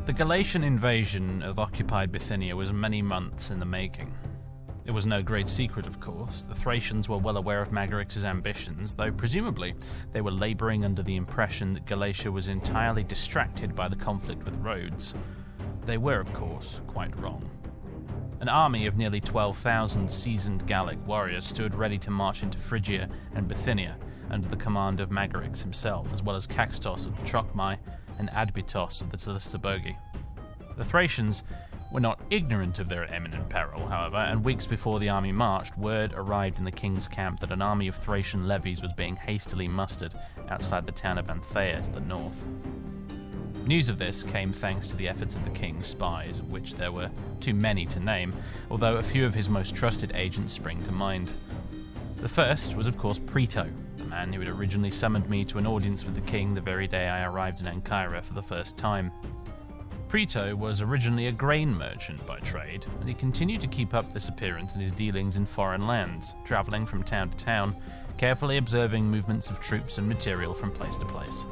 The Galatian invasion of occupied Bithynia was many months in the making. It was no great secret, of course. The Thracians were well aware of Magarix's ambitions, though presumably they were labouring under the impression that Galatia was entirely distracted by the conflict with Rhodes. They were, of course, quite wrong. An army of nearly 12,000 seasoned Gallic warriors stood ready to march into Phrygia and Bithynia under the command of Magarix himself, as well as Caxtos of the Trocmai and Adbitos of the Telistobogi. The Thracians were not ignorant of their imminent peril, however, and weeks before the army marched, word arrived in the king's camp that an army of Thracian levies was being hastily mustered outside the town of Antheia to the north. News of this came thanks to the efforts of the king's spies, of which there were too many to name, although a few of his most trusted agents spring to mind. The first was, of course, Preto, the man who had originally summoned me to an audience with the king the very day I arrived in Ankara for the first time. Preto was originally a grain merchant by trade, and he continued to keep up this appearance in his dealings in foreign lands, travelling from town to town, carefully observing movements of troops and material from place to place.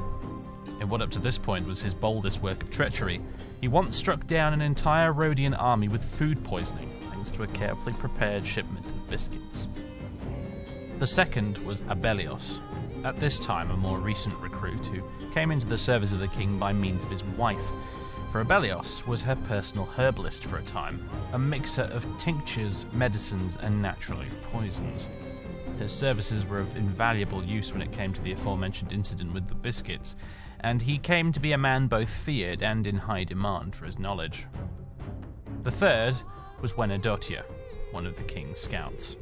In what up to this point was his boldest work of treachery, he once struck down an entire Rhodian army with food poisoning, thanks to a carefully prepared shipment of biscuits. The second was Abelios, at this time a more recent recruit who came into the service of the king by means of his wife, for Abelios was her personal herbalist for a time, a mixer of tinctures, medicines, and naturally poisons. His services were of invaluable use when it came to the aforementioned incident with the biscuits, and he came to be a man both feared and in high demand for his knowledge. The third was Wenedotia, one of the king's scouts.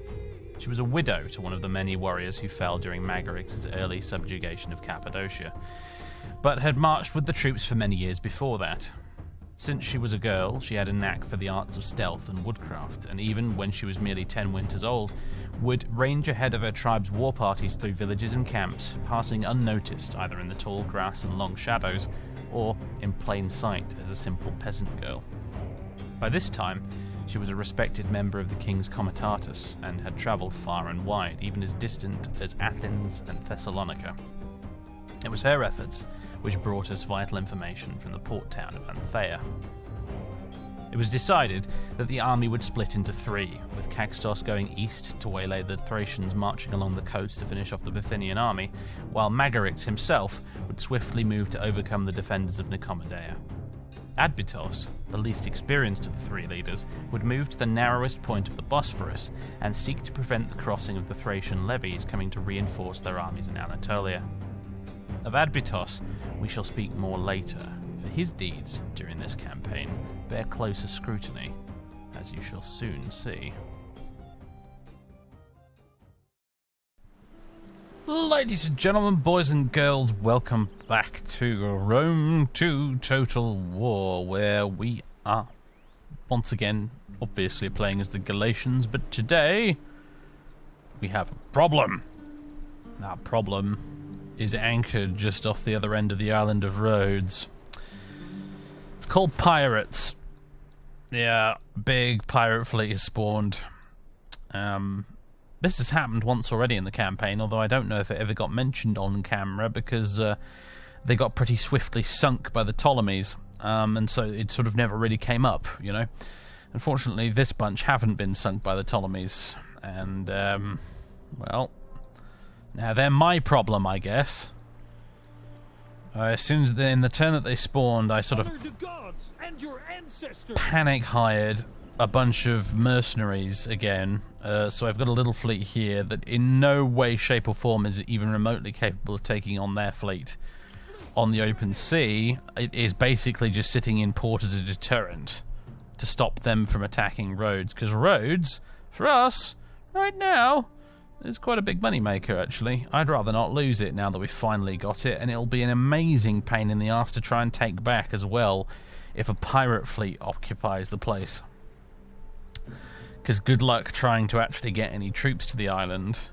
She was a widow to one of the many warriors who fell during Magarix's early subjugation of Cappadocia, but had marched with the troops for many years before that. Since she was a girl, she had a knack for the arts of stealth and woodcraft, and even when she was merely 10 winters old, would range ahead of her tribe's war parties through villages and camps, passing unnoticed either in the tall grass and long shadows, or in plain sight as a simple peasant girl. By this time, she was a respected member of the king's comitatus, and had travelled far and wide, even as distant as Athens and Thessalonica. It was her efforts which brought us vital information from the port town of Antheia. It was decided that the army would split into three, with Caxtos going east to waylay the Thracians marching along the coast to finish off the Bithynian army, while Magarix himself would swiftly move to overcome the defenders of Nicomedia. Adbitos, the least experienced of the three leaders, would move to the narrowest point of the Bosphorus and seek to prevent the crossing of the Thracian levies coming to reinforce their armies in Anatolia. Of Adbitos we shall speak more later, for his deeds during this campaign bear closer scrutiny, as you shall soon see. Ladies and gentlemen, boys and girls, welcome back to Rome 2 Total War, where we are once again obviously playing as the Galatians, but today we have a problem. That problem is anchored just off the other end of the island of Rhodes. It's called pirates. Yeah, big pirate fleet is spawned. This has happened once already in the campaign, although I don't know if it ever got mentioned on camera because they got pretty swiftly sunk by the Ptolemies, and so it sort of never really came up, you know. Unfortunately, this bunch haven't been sunk by the Ptolemies, and, well, now they're my problem, I guess. As soon as in the turn that they spawned, I sort of panic-hired a bunch of mercenaries again, so I've got a little fleet here that in no way, shape or form is even remotely capable of taking on their fleet on the open sea. It is basically just sitting in port as a deterrent to stop them from attacking Rhodes, because Rhodes, for us, right now, is quite a big money maker, actually. I'd rather not lose it now that we've finally got it, and it'll be an amazing pain in the arse to try and take back as well if a pirate fleet occupies the place. Because good luck trying to actually get any troops to the island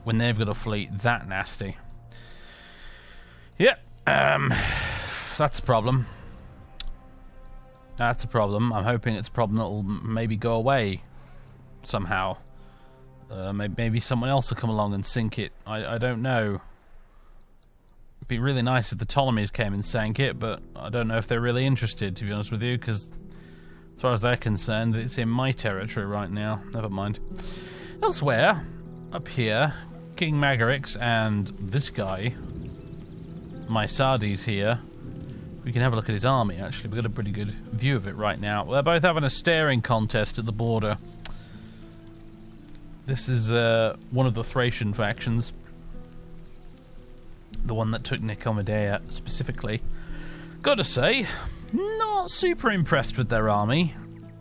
when they've got a fleet that nasty. Yep, that's a problem. That's a problem. I'm hoping it's a problem that'll maybe go away somehow. Maybe someone else will come along and sink it. I don't know. It'd be really nice if the Ptolemies came and sank it, but I don't know if they're really interested, to be honest with you, because as far as they're concerned, it's in my territory right now. Never mind. Elsewhere, up here, King Magarix and this guy, Mysades here, we can have a look at his army, actually. We've got a pretty good view of it right now. They're both having a staring contest at the border. This is one of the Thracian factions. The one that took Nicomedia specifically. Gotta say, not super impressed with their army.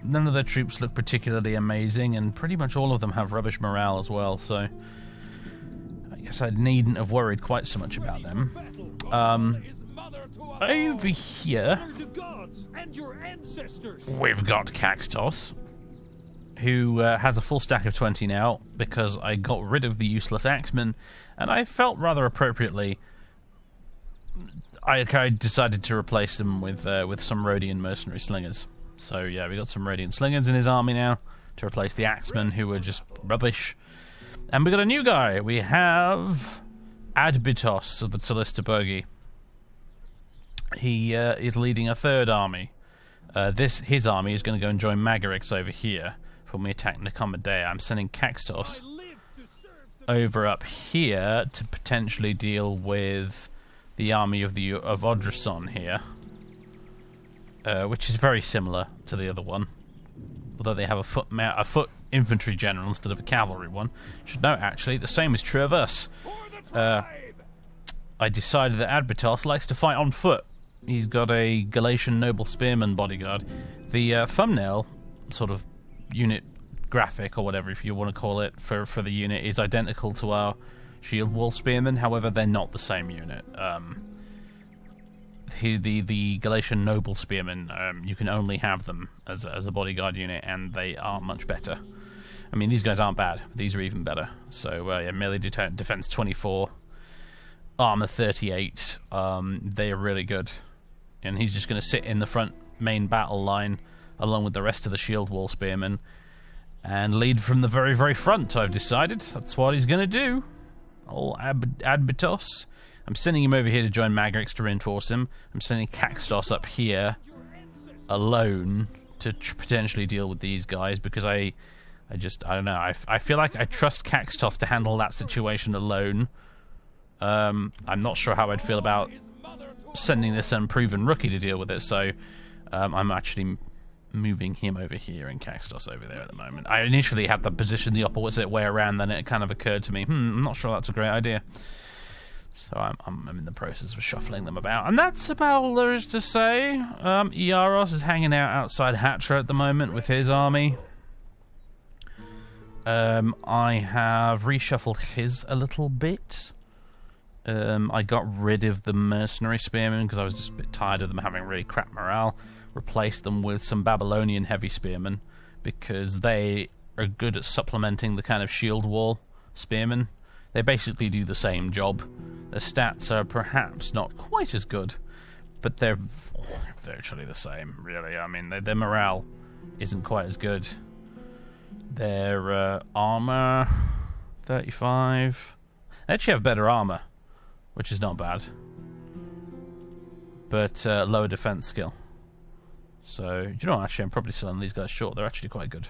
None of their troops look particularly amazing, and pretty much all of them have rubbish morale as well, so I guess I needn't have worried quite so much about them. Over here, we've got Caxtos, who has a full stack of 20 now, because I got rid of the useless Axemen, and I felt rather appropriately I decided to replace them with some Rhodian mercenary slingers. So yeah, we got some Rhodian slingers in his army now to replace the Axemen, who were just rubbish. And we got a new guy. We have Adbitos of the Talistaburgi. He is leading a third army. His army is going to go and join Magarix over here when we attack Nicomedia. I'm sending Caxtos over up here to potentially deal with the army of Odrison here, which is very similar to the other one, although they have a foot infantry general instead of a cavalry one. Should note, actually, the same is true of us. I decided that Adbitos likes to fight on foot. He's got a Galatian noble spearman bodyguard. The thumbnail sort of unit graphic, or whatever if you want to call it, for the unit is identical to our shield wall spearmen. However, they're not the same unit. The Galatian noble spearmen, you can only have them as a bodyguard unit, and they are much better. I mean, these guys aren't bad. These are even better. So yeah, melee defense 24, armor 38. They are really good, and he's just going to sit in the front main battle line along with the rest of the shield wall spearmen and lead from the very, very front. I've decided that's what he's going to do. Old Adbitos. I'm sending him over here to join Magarix to reinforce him. I'm sending Caxtos up here alone to potentially deal with these guys, because I don't know. I feel like I trust Caxtos to handle that situation alone. I'm not sure how I'd feel about sending this unproven rookie to deal with it, so I'm actually moving him over here and Caxtos over there at the moment. I initially had the position the opposite way around, then it kind of occurred to me, I'm not sure that's a great idea. So I'm in the process of shuffling them about, and that's about all there is to say. Iaros is hanging out outside Hatra at the moment with his army. I have reshuffled his a little bit. I got rid of the mercenary spearmen because I was just a bit tired of them having really crap morale. Replaced them with some Babylonian heavy spearmen because they are good at supplementing the kind of shield wall spearmen. They basically do the same job. Their stats are perhaps not quite as good, but they're virtually the same, really. I mean, their morale isn't quite as good. Their armor, 35. They actually have better armor, which is not bad, but lower defense skill. So, do you know what? Actually, I'm probably selling these guys short. They're actually quite good.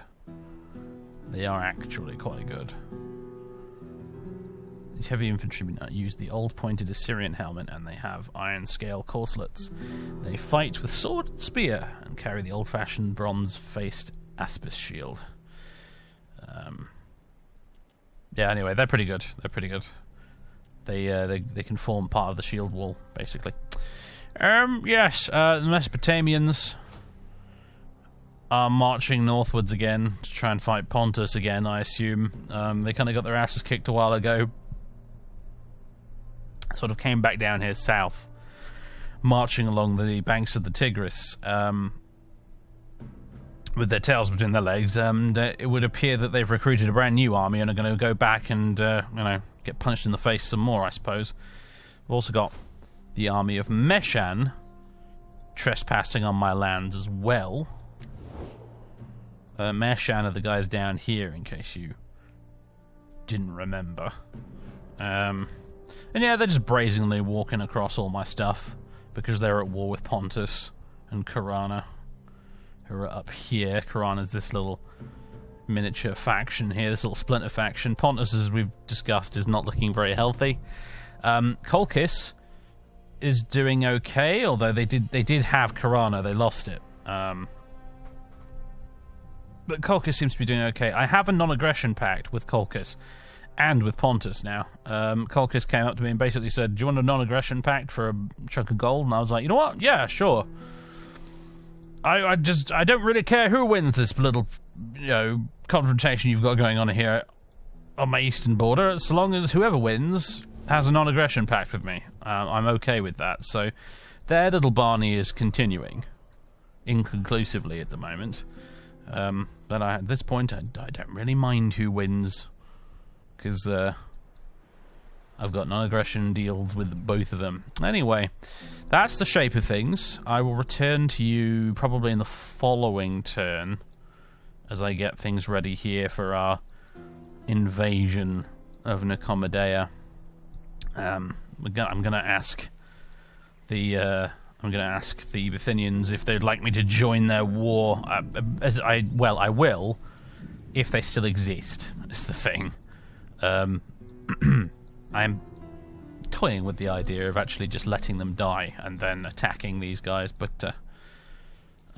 They are actually quite good. These heavy infantrymen use the old pointed Assyrian helmet, and they have iron scale corselets. They fight with sword and spear and carry the old-fashioned bronze-faced aspis shield. Yeah, anyway, they're pretty good. They're pretty good. They can form part of the shield wall, basically. Yes, the Mesopotamians are marching northwards again to try and fight Pontus again, I assume. They kind of got their asses kicked a while ago. Sort of came back down here south, marching along the banks of the Tigris, with their tails between their legs, and it would appear that they've recruited a brand new army and are going to go back and, get punched in the face some more, I suppose. We've also got the army of Meshan trespassing on my lands as well. Meshan are the guys down here, in case you didn't remember. And yeah, they're just brazenly walking across all my stuff because they're at war with Pontus and Karana, who are up here. Karana's this little miniature faction here, this little splinter faction. Pontus, as we've discussed, is not looking very healthy. Kolkis is doing okay, although they did have Karana, they lost it. But Kolkis seems to be doing okay. I have a non-aggression pact with Kolkis and with Pontus now. Kolkis came up to me and basically said, "Do you want a non-aggression pact for a chunk of gold?" And I was like, "You know what? Yeah, sure. I don't really care who wins this little, confrontation you've got going on here on my eastern border, so long as whoever wins has a non-aggression pact with me. I'm okay with that." So their little Barney is continuing inconclusively at the moment. But at this point, I don't really mind who wins, because I've got non-aggression deals with both of them. Anyway, that's the shape of things. I will return to you probably in the following turn as I get things ready here for our invasion of Nicomedea. I'm gonna ask the Bithynians if they'd like me to join their war. I will, if they still exist. Is the thing. I'm toying with the idea of actually just letting them die and then attacking these guys, but I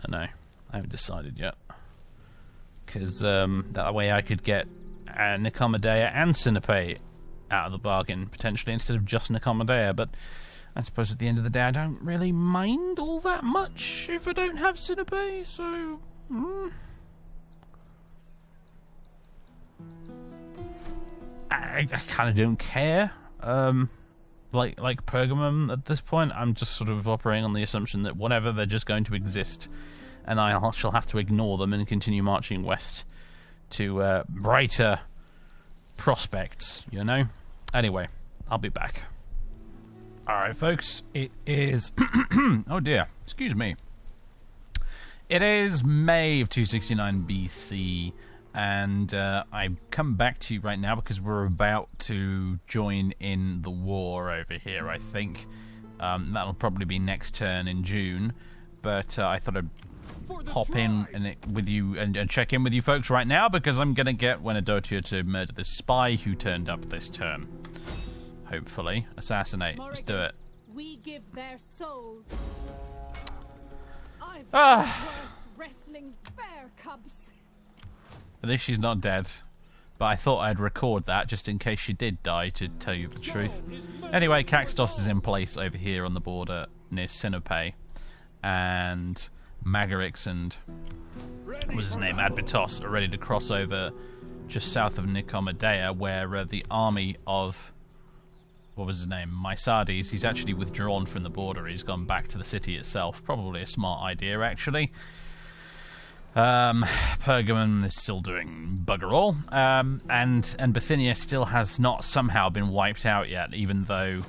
don't know. I haven't decided yet. Because that way I could get Nicomedea and Sinope out of the bargain, potentially, instead of just Nicomedea. But I suppose at the end of the day I don't really mind all that much if I don't have Sinope, so... I kind of don't care. Like Pergamum at this point, I'm just sort of operating on the assumption that whatever, they're just going to exist, and I shall have to ignore them and continue marching west to brighter prospects, Anyway, I'll be back. Alright, folks, it is... oh dear, excuse me. It is May of 269 BC, and I come back to you right now because we're about to join in the war over here, I think. That'll probably be next turn in June, but I thought I'd hop in with you and check in with you folks right now, because I'm going to get Wenadotia to murder this spy who turned up this turn. Hopefully. Assassinate. Let's do it. We give their souls. Wrestling bear cubs. At least she's not dead. But I thought I'd record that just in case she did die, to tell you the truth. Anyway, Caxtos is in place over here on the border near Sinope. And Magarix and what was his name? Adbitos are ready to cross over just south of Nicomedea, where the army of... what was his name? Mysades. He's actually withdrawn from the border. He's gone back to the city itself. Probably a smart idea, actually. Pergamon is still doing bugger all. And Bithynia still has not somehow been wiped out yet, even though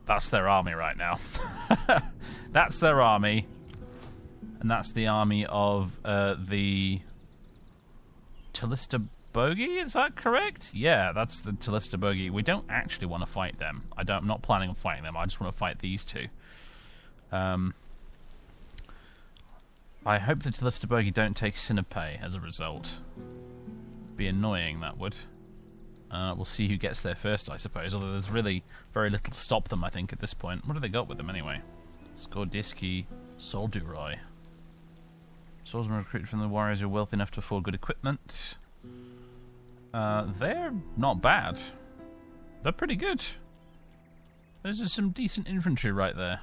that's their army right now. That's their army. And that's the army of the Talista Bogey, is that correct? Yeah, that's the Talista Bogey. We don't actually want to fight them. I'm not planning on fighting them. I just want to fight these two. I hope the Talista Bogey don't take Sinope as a result. Be annoying, that would. We'll see who gets there first, I suppose, although there's really very little to stop them, I think, at this point. What have they got with them, anyway? Skordiski, Solduroy. Swordsmen recruited from the warriors who are wealthy enough to afford good equipment. They're not bad. They're pretty good. Those are some decent infantry right there.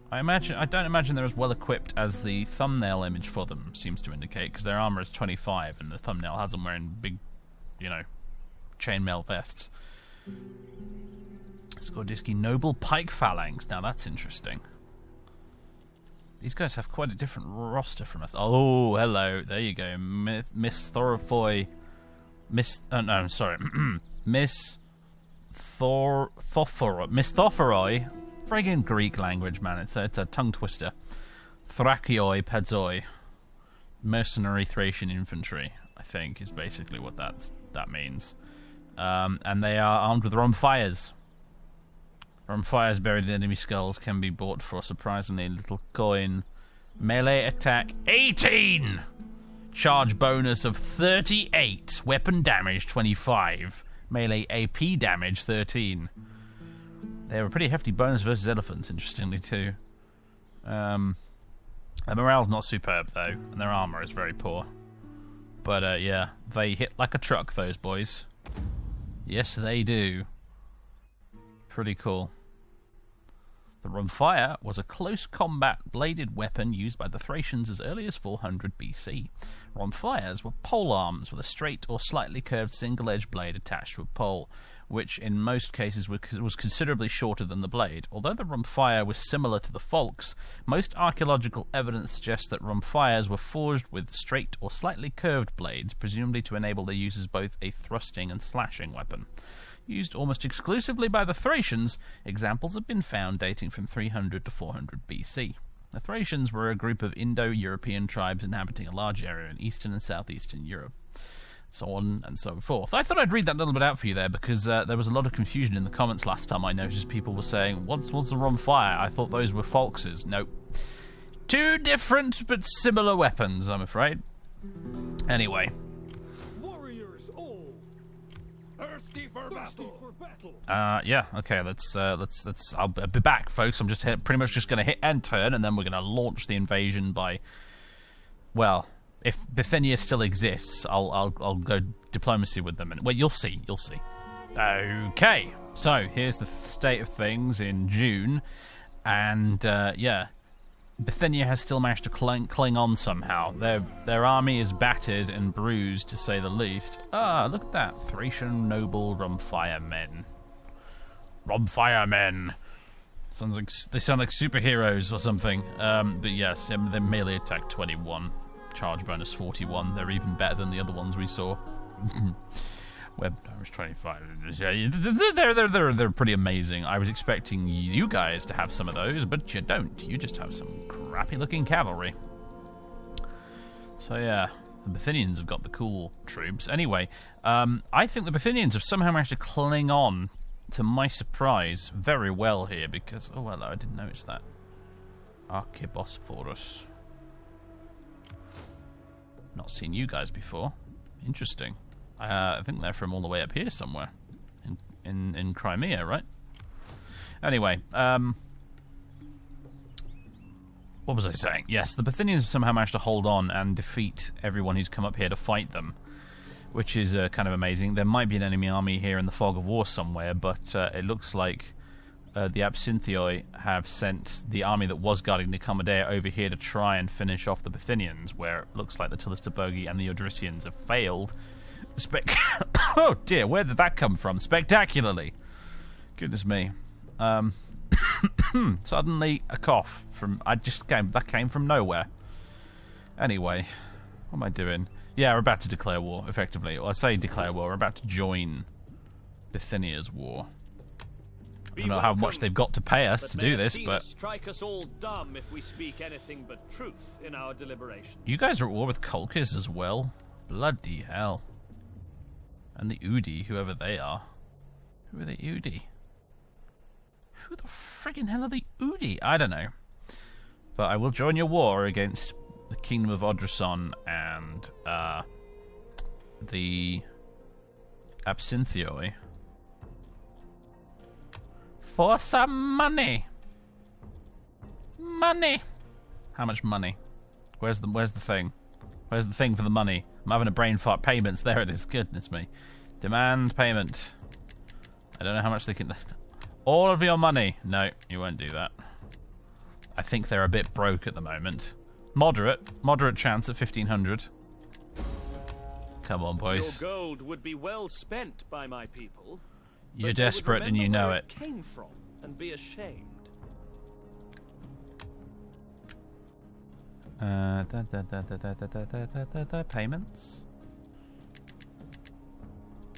I don't imagine they're as well equipped as the thumbnail image for them seems to indicate, because their armor is 25 and the thumbnail has them wearing big, chainmail vests. Skordiski Noble Pike Phalanx. Now that's interesting. These guys have quite a different roster from us. Oh, hello. There you go. Miss Thorofoy. Miss Thophoroi. Friggin' Greek language, man. It's a tongue twister. Thrakioi Pedzoi. Mercenary Thracian infantry, I think, is basically what that means. and they are armed with Rumfires. Rumfires buried in enemy skulls can be bought for a surprisingly little coin. Melee attack 18! Charge bonus of 38. Weapon damage 25. Melee AP damage 13. They have a pretty hefty bonus versus elephants, interestingly, too. Their morale's not superb, though, and their armor is very poor. But, yeah, they hit like a truck, those boys. Yes, they do. Pretty cool. The Rumfire was a close combat bladed weapon used by the Thracians as early as 400 BC. Rumfires were polearms with a straight or slightly curved single-edged blade attached to a pole, which in most cases was considerably shorter than the blade. Although the Rumfire was similar to the Falks, most archaeological evidence suggests that Rumfires were forged with straight or slightly curved blades, presumably to enable their use as both a thrusting and slashing weapon. Used almost exclusively by the Thracians, examples have been found dating from 300 to 400 BC. The Thracians were a group of Indo-European tribes inhabiting a large area in eastern and southeastern Europe. So on and so forth. I thought I'd read that little bit out for you there because there was a lot of confusion in the comments last time I noticed. People were saying, what's the Rumfire? I thought those were Falkses. Nope. Two different but similar weapons, I'm afraid. Anyway. Warriors all thirsty for battle. Yeah, okay, let's I'll be back, folks. I'm just pretty much just going to hit end turn, and then we're going to launch the invasion by, well, if Bithynia still exists, I'll go diplomacy with them. And well, you'll see. Okay, so here's the state of things in June, and yeah, Bithynia has still managed to cling on somehow. Their army is battered and bruised, to say the least. Ah, look at that, Thracian noble Rumfire men. Rumfire men. They sound like superheroes or something. But yes, their melee attack 21. Charge bonus 41. They're even better than the other ones we saw. Web damage 25. Yeah, they're pretty amazing. I was expecting you guys to have some of those, but you don't. You just have some crappy-looking cavalry. So yeah, the Bithynians have got the cool troops. Anyway, I think the Bithynians have somehow managed to cling on, to my surprise, very well here because... Oh, hello, I didn't notice that. Archibosphorus. Not seen you guys before. Interesting. I think they're from all the way up here somewhere. In Crimea, right? Anyway, what was I saying? Yes, the Bithynians have somehow managed to hold on and defeat everyone who's come up here to fight them, which is kind of amazing. There might be an enemy army here in the fog of war somewhere, but it looks like the Absinthioi have sent the army that was guarding Nicomedea over here to try and finish off the Bithynians, where it looks like the Tilistobogi and the Odrysians have failed. Oh dear, where did that come from? Spectacularly. Goodness me. Suddenly a cough from... that came from nowhere. Anyway, what am I doing? Yeah, we're about to declare war, effectively. Or I say declare war, we're about to join Bithynia's war. I don't know how much they've got to pay us to do this, but... strike us all dumb if we speak anything but truth in our deliberations. You guys are at war with Colchis as well? Bloody hell. And the Udi, whoever they are. Who are the Udi? Who the friggin' hell are the Udi? I don't know. But I will join your war against the Kingdom of Odryson and the Absinthioi. For some money. Money. How much money? Where's the thing? Where's the thing for the money? I'm having a brain fart. Payments. There it is. Goodness me. Demand payment. I don't know how much they can... All of your money. No, you won't do that. I think they're a bit broke at the moment. Moderate chance at 1,500. Come on, boys. Your gold would be well spent by my people. You're desperate and you know it. Came from and be ashamed. Payments.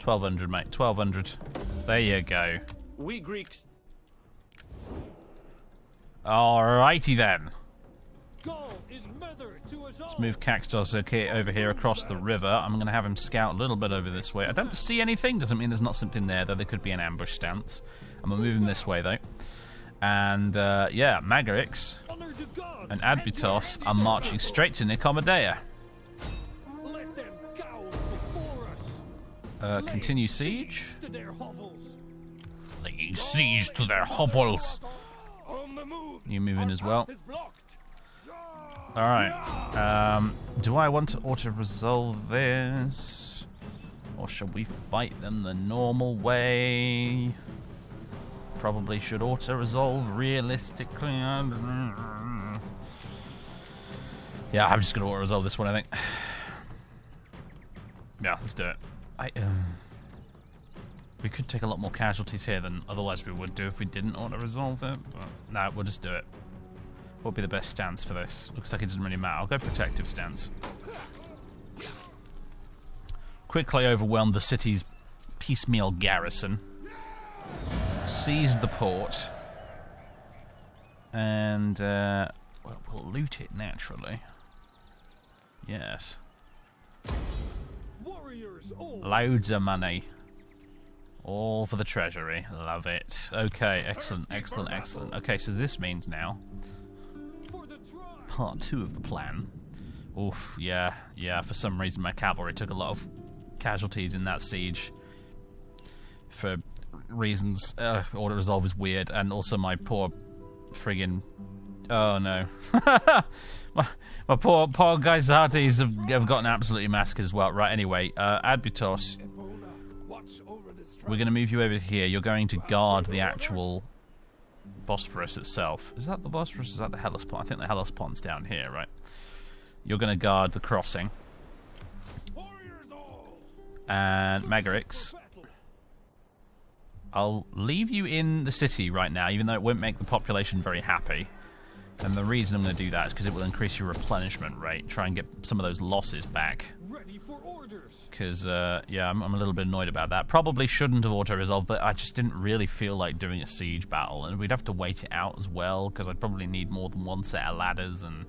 1,200, mate. 1,200. There you go. We Greeks. Alrighty then. Gaul is mother to Let's move Caxtos over here across the river. I'm going to have him scout a little bit over this way. I don't see anything. Doesn't mean there's not something there, though there could be an ambush stance. I'm going to move him this way, though. And, yeah, Magarix and Adbitos are marching straight to Nicomedea. Continue siege. Laying siege to their hovels. You move in as well. Alright. Do I want to auto-resolve this? Or should we fight them the normal way? Probably should auto-resolve realistically. Yeah, I'm just going to auto-resolve this one, I think. Yeah, let's do it. We could take a lot more casualties here than otherwise we would do if we didn't auto-resolve it. But no, we'll just do it. What would be the best stance for this? Looks like it doesn't really matter. I'll go protective stance. Quickly overwhelm the city's piecemeal garrison. Seize the port. And, well, we'll loot it naturally. Yes. Loads of money. All for the treasury. Love it. Okay, excellent, excellent, excellent. Okay, so this means now part 2 of the plan. Oof, yeah, for some reason my cavalry took a lot of casualties in that siege. For reasons, auto-resolve is weird, and also my poor friggin'... Oh no. my poor Gaizates have gotten absolutely massacred as well. Right, anyway, Adbitos, we're going to move you over here. You're going to guard the actual Bosphorus itself. Is that the Bosphorus or is that the Hellespont? I think the Hellespont's down here, right? You're going to guard the crossing. And Magarix, I'll leave you in the city right now, even though it won't make the population very happy. And the reason I'm going to do that is because it will increase your replenishment rate. Try and get some of those losses back. Because, yeah, I'm a little bit annoyed about that. Probably shouldn't have auto-resolved, but I just didn't really feel like doing a siege battle. And we'd have to wait it out as well, because I'd probably need more than one set of ladders. And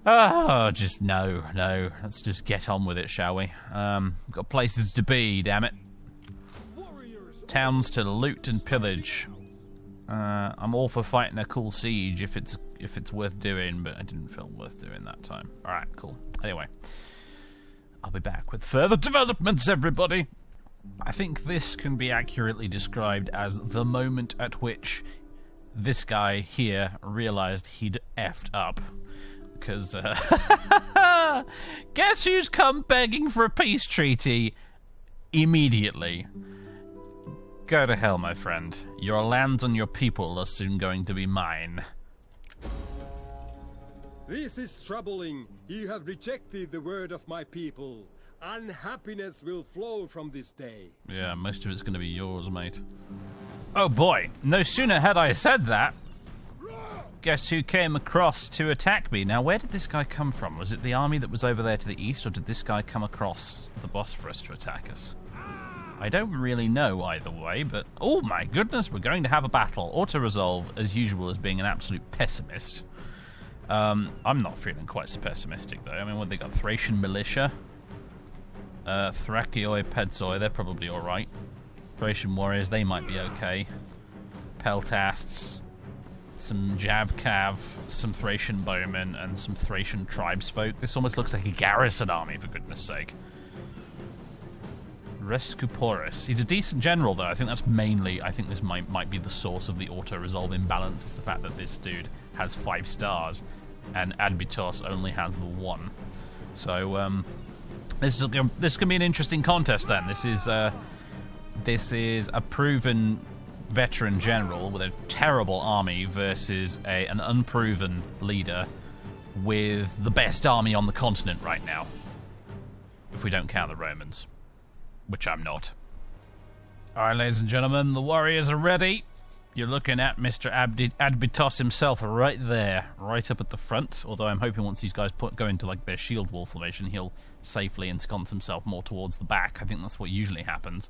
oh, just no. Let's just get on with it, shall we? Got places to be, damn it. Towns to loot and pillage. I'm all for fighting a cool siege if it's worth doing, but I didn't feel worth doing that time. Alright, cool. Anyway, I'll be back with further developments, everybody. I think this can be accurately described as the moment at which this guy here realized he'd effed up. Because, guess who's come begging for a peace treaty immediately? Go to hell, my friend. Your lands and your people are soon going to be mine. This is troubling. You have rejected the word of my people. Unhappiness will flow from this day. Yeah, most of it's going to be yours, mate. Oh boy, no sooner had I said that, guess who came across to attack me? Now, where did this guy come from? Was it the army that was over there to the east, or did this guy come across the Bosphorus to attack us? I don't really know either way, but oh my goodness, we're going to have a battle. Auto-resolve, as usual, as being an absolute pessimist. I'm not feeling quite so pessimistic, though. I mean, what they got? Thracian militia? Thrakioi, Pedzoi, they're probably alright. Thracian warriors, they might be okay. Peltasts, some Javcav, some Thracian bowmen, and some Thracian tribesfolk. This almost looks like a garrison army, for goodness sake. Rescuporus. He's a decent general, though. I think that's mainly... I think this might be the source of the auto-resolve imbalance, is the fact that this dude has 5 stars, and Adbitos only has the 1. So, this can be an interesting contest, then. This is a proven veteran general with a terrible army versus an unproven leader with the best army on the continent right now. If we don't count the Romans. Which I'm not. Alright, ladies and gentlemen, the warriors are ready. You're looking at Mr. Adbitos himself right there, right up at the front. Although I'm hoping once these guys go into like their shield wall formation, he'll safely ensconce himself more towards the back. I think that's what usually happens.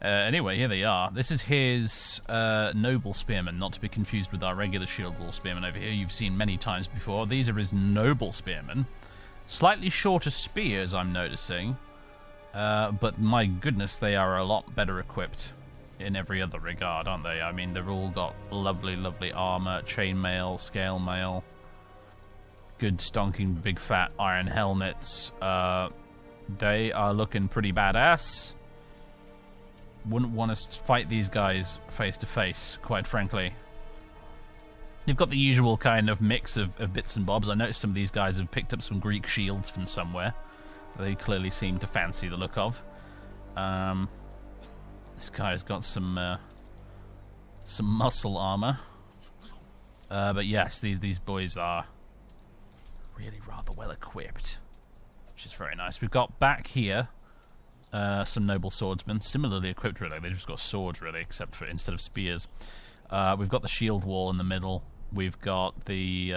Anyway, here they are. This is his noble spearmen, not to be confused with our regular shield wall spearmen over here you've seen many times before. These are his noble spearmen. Slightly shorter spears, I'm noticing. But my goodness, they are a lot better equipped in every other regard, aren't they? I mean, they've all got lovely, lovely armor, chainmail, scale mail, good stonking big fat iron helmets. They are looking pretty badass. Wouldn't want to fight these guys face to face, quite frankly. You've got the usual kind of mix of bits and bobs. I noticed some of these guys have picked up some Greek shields from somewhere. They clearly seem to fancy the look of. This guy's got some muscle armor. But yes, these boys are really rather well equipped, which is very nice. We've got back here some noble swordsmen, similarly equipped really. They've just got swords really, except for instead of spears. We've got the shield wall in the middle. We've got the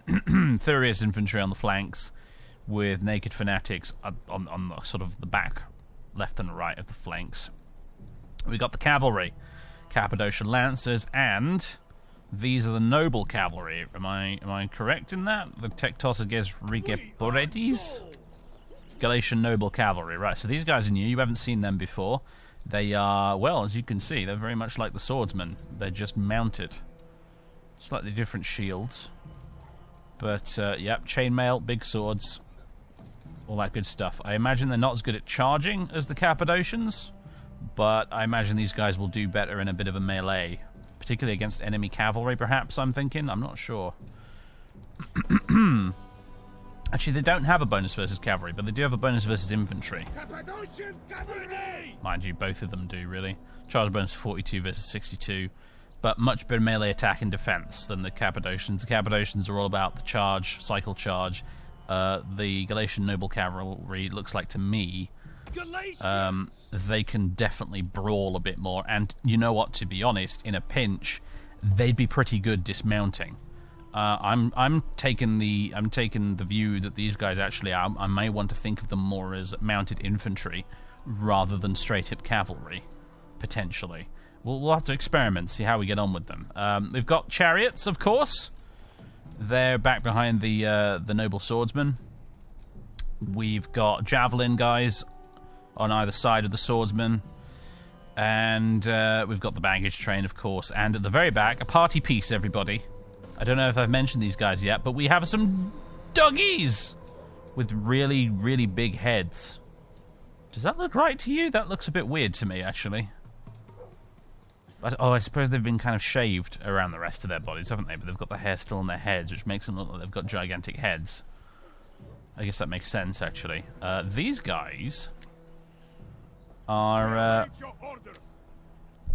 Thurius infantry on the flanks, with naked fanatics on the sort of the back, left and right of the flanks. We've got the cavalry, Cappadocian lancers, and these are the noble cavalry. Am I correct in that? The Tectosages Rigeporedes? Galatian noble cavalry, right? So these guys are new. You haven't seen them before. They are, well, as you can see, they're very much like the swordsmen. They're just mounted. Slightly different shields. But, yep, chainmail, big swords, all that good stuff. I imagine they're not as good at charging as the Cappadocians, but I imagine these guys will do better in a bit of a melee. Particularly against enemy cavalry, perhaps, I'm thinking. I'm not sure. Actually, they don't have a bonus versus cavalry, but they do have a bonus versus infantry. Mind you, both of them do, really. Charge bonus 42 versus 62. But much better melee attack and defense than the Cappadocians. The Cappadocians are all about the charge, cycle charge. The Galatian noble cavalry looks like to me they can definitely brawl a bit more. And you know what? To be honest, in a pinch, they'd be pretty good dismounting. I'm taking the view that these guys actually are. I may want to think of them more as mounted infantry rather than straight up cavalry, potentially. We'll have to experiment, see how we get on with them. We've got chariots, of course. They're back behind the noble swordsmen. We've got javelin guys on either side of the swordsmen. And we've got the baggage train, of course. And at the very back, a party piece, everybody. I don't know if I've mentioned these guys yet, but we have some doggies with really, really big heads. Does that look right to you? That looks a bit weird to me, actually. I suppose they've been kind of shaved around the rest of their bodies, haven't they? But they've got the hair still on their heads, which makes them look like they've got gigantic heads. I guess that makes sense, actually. These guys are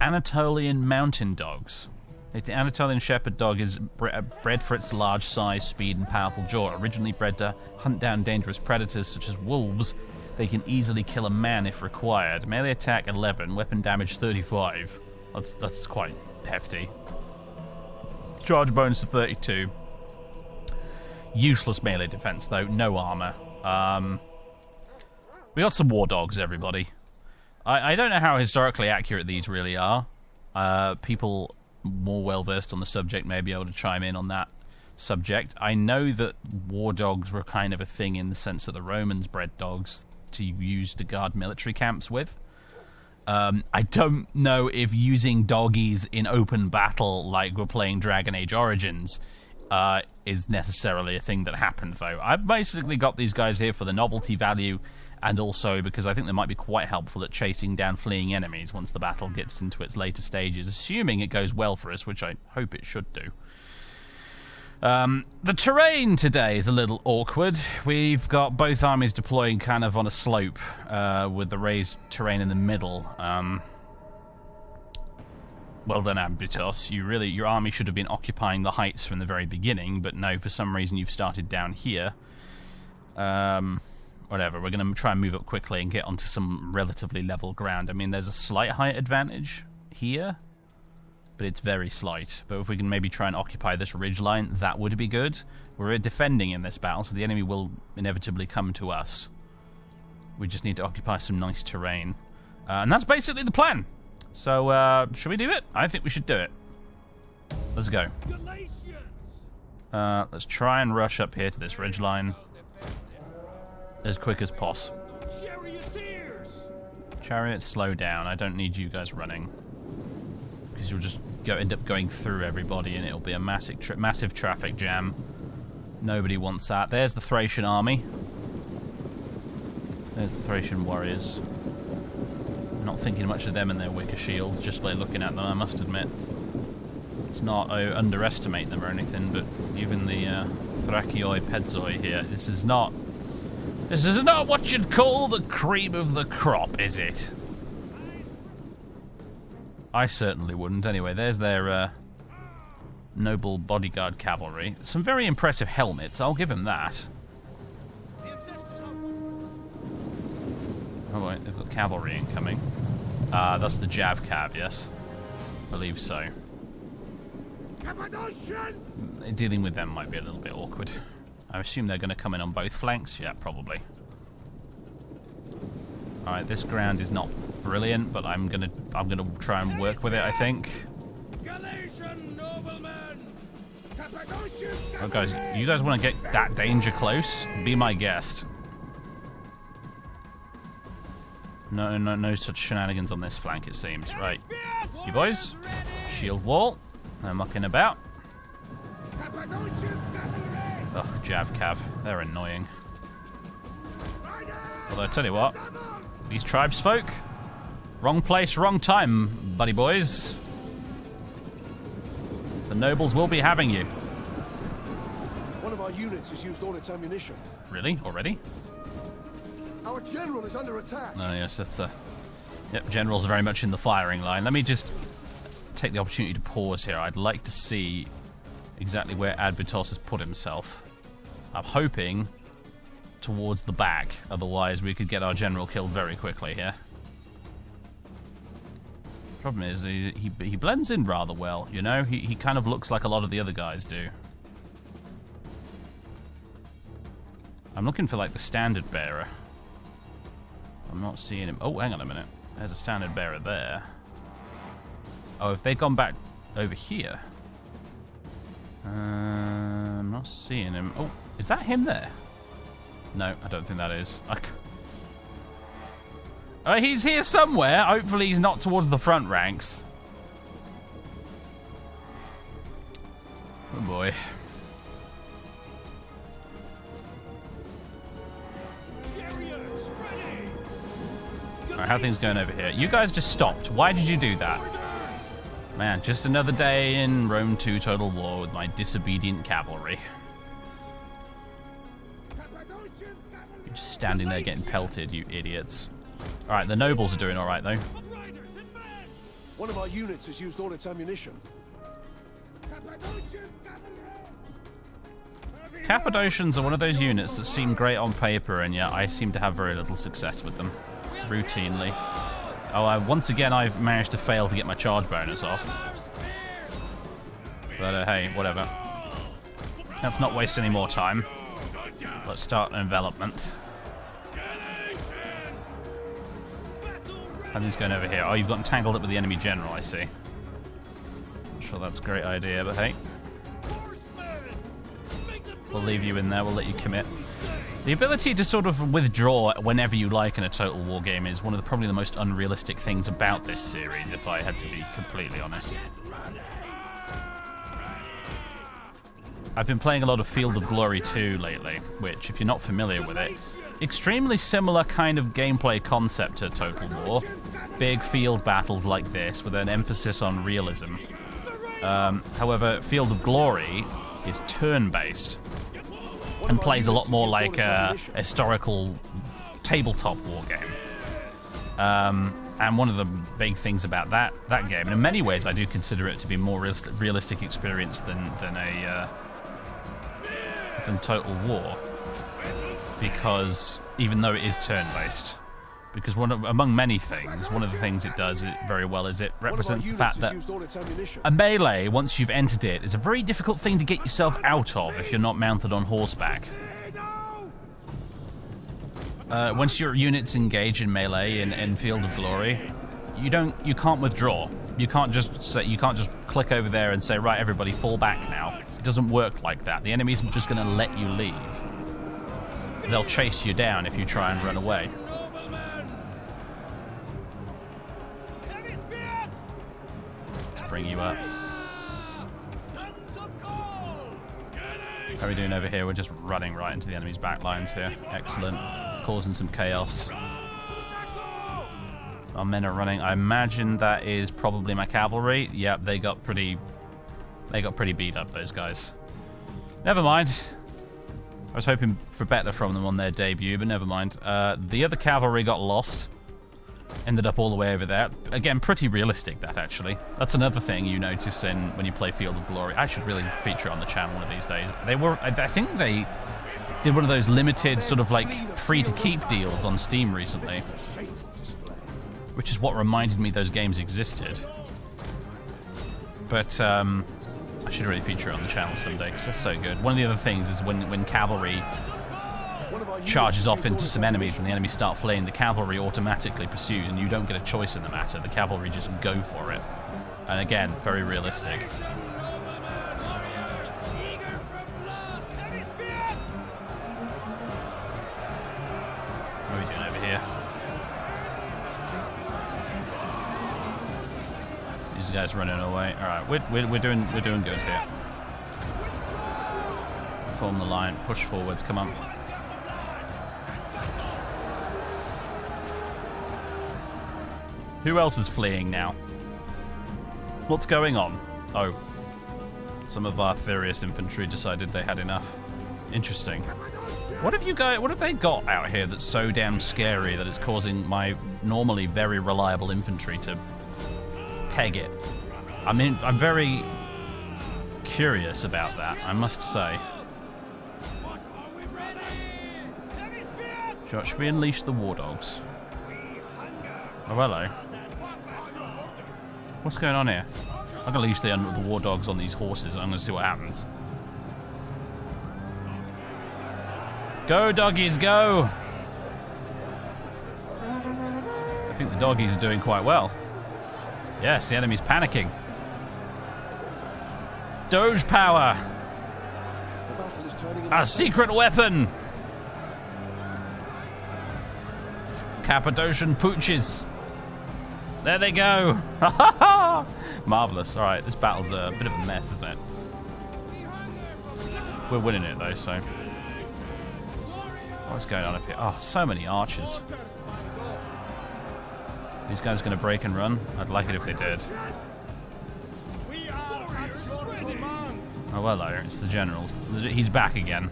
Anatolian mountain dogs. The Anatolian shepherd dog is bred for its large size, speed, and powerful jaw. Originally bred to hunt down dangerous predators such as wolves, they can easily kill a man if required. Melee attack 11, weapon damage 35. That's quite hefty. Charge bonus of 32. Useless melee defense, though. No armor. We got some war dogs, everybody. I don't know how historically accurate these really are. People more well-versed on the subject may be able to chime in on that subject. I know that war dogs were kind of a thing in the sense that the Romans bred dogs to use to guard military camps with. I don't know if using doggies in open battle like we're playing Dragon Age Origins is necessarily a thing that happened, though. I've basically got these guys here for the novelty value and also because I think they might be quite helpful at chasing down fleeing enemies once the battle gets into its later stages, assuming it goes well for us, which I hope it should do. The terrain today is a little awkward. We've got both armies deploying kind of on a slope with the raised terrain in the middle. Well done, Ambitos. Your army should have been occupying the heights from the very beginning, but no, for some reason you've started down here. Whatever, we're going to try and move up quickly and get onto some relatively level ground. I mean, there's a slight height advantage here, but it's very slight. But if we can maybe try and occupy this ridgeline, that would be good. We're defending in this battle, so the enemy will inevitably come to us. We just need to occupy some nice terrain. And that's basically the plan. So, should we do it? I think we should do it. Let's go. Galatians! Let's try and rush up here to this ridgeline as quick as possible. Charioteers! Chariot, slow down. I don't need you guys running. Because you'll just end up going through everybody and it'll be a massive traffic jam. Nobody wants that. There's the Thracian army. There's the Thracian warriors. Not thinking much of them and their wicker shields, just by looking at them, I must admit. It's not underestimate them or anything, but even the Thracioi Pedzoi here, this is not what you'd call the cream of the crop, is it? I certainly wouldn't. Anyway, there's their noble bodyguard cavalry. Some very impressive helmets, I'll give him that. Oh wait, they've got cavalry incoming. That's the Jav Cav, yes? I believe so. Dealing with them might be a little bit awkward. I assume they're going to come in on both flanks? Yeah, probably. Alright, this ground is not brilliant, but I'm gonna try and work with it, I think. Galatian noblemen! Oh guys, you guys want to get that danger close? Be my guest. No such shenanigans on this flank, it seems. Right. You boys, shield wall. No mucking about. Ugh, Jav Cav. They're annoying. Although, I tell you what, these tribes folk, wrong place, wrong time, buddy boys. The nobles will be having you. One of our units has used all its ammunition. Really? Already? Our general is under attack. Oh, yes, that's yep, general's very much in the firing line. Let me just take the opportunity to pause here. I'd like to see exactly where Adbitos has put himself. I'm hoping towards the back, otherwise we could get our general killed very quickly here. Problem is, he blends in rather well, you know? He kind of looks like a lot of the other guys do. I'm looking for, like, the standard bearer. I'm not seeing him. Oh, hang on a minute. There's a standard bearer there. Oh, have they gone back over here? I'm not seeing him. Oh, is that him there? No, I don't think that is. He's here somewhere. Hopefully he's not towards the front ranks. Oh boy. Alright, how are things going over here? You guys just stopped. Why did you do that? Man, just another day in Rome 2 Total War with my disobedient cavalry. You're just standing there getting pelted, you idiots. Alright, the nobles are doing alright, though. One of our units has used all its ammunition. Cappadocians are one of those units that seem great on paper, and yet I seem to have very little success with them. Routinely. Oh, once again I've managed to fail to get my charge bonus off. But hey, whatever. Let's not waste any more time. Let's start an envelopment. How are these going over here? Oh, you've gotten tangled up with the enemy general, I see. Not sure that's a great idea, but hey. We'll leave you in there, we'll let you commit. The ability to sort of withdraw whenever you like in a Total War game is one of probably the most unrealistic things about this series, if I had to be completely honest. I've been playing a lot of Field of Glory 2 lately, which, if you're not familiar with it, extremely similar kind of gameplay concept to Total War. Big field battles like this, with an emphasis on realism. However, Field of Glory is turn-based, and plays a lot more like a historical tabletop war game. And one of the big things about that game, and in many ways I do consider it to be a more realistic experience than Total War, because even though it is turn-based, because among many things, one of the things it does very well is it represents the fact that a melee, once you've entered it, is a very difficult thing to get yourself out of if you're not mounted on horseback. once your units engage in melee in Field of Glory, you can't withdraw. You can't just click over there and say, right, everybody fall back now. It doesn't work like that. The enemy isn't just going to let you leave. They'll chase you down if you try and run away. Let's bring you up. How are we doing over here? We're just running right into the enemy's back lines here. Excellent. Causing some chaos. Our men are running. I imagine that is probably my cavalry. Yep, they got pretty beat up, those guys. Never mind. I was hoping for better from them on their debut, but never mind. The other cavalry got lost. Ended up all the way over there. Again, pretty realistic, that, actually. That's another thing you notice when you play Field of Glory. I should really feature it on the channel one of these days. I think they did one of those limited sort of like free-to-keep deals on Steam recently. Which is what reminded me those games existed. But I should really feature it on the channel someday because that's so good. One of the other things is when cavalry charges off into some enemies and the enemies start fleeing, the cavalry automatically pursues and you don't get a choice in the matter. The cavalry just go for it. And again, very realistic. What are we doing over here? These guys running away. Alright, we're doing good here. Form the line, push forwards, come on. Who else is fleeing now? What's going on? Oh. Some of our Therius infantry decided they had enough. Interesting. What have they got out here that's so damn scary that it's causing my normally very reliable infantry to peg it? I mean, I'm very curious about that, I must say. Should we unleash the war dogs? Oh, hello. What's going on here? I'm going to unleash the war dogs on these horses and I'm going to see what happens. Go, doggies, go! I think the doggies are doing quite well. Yes, the enemy's panicking. Doge power! A secret weapon! Cappadocian pooches. There they go! Marvellous. Alright, this battle's a bit of a mess, isn't it? We're winning it, though, so... What's going on up here? Oh, so many archers. These guys going to break and run? I'd like it if they did. Oh, well, though, it's the generals. He's back again.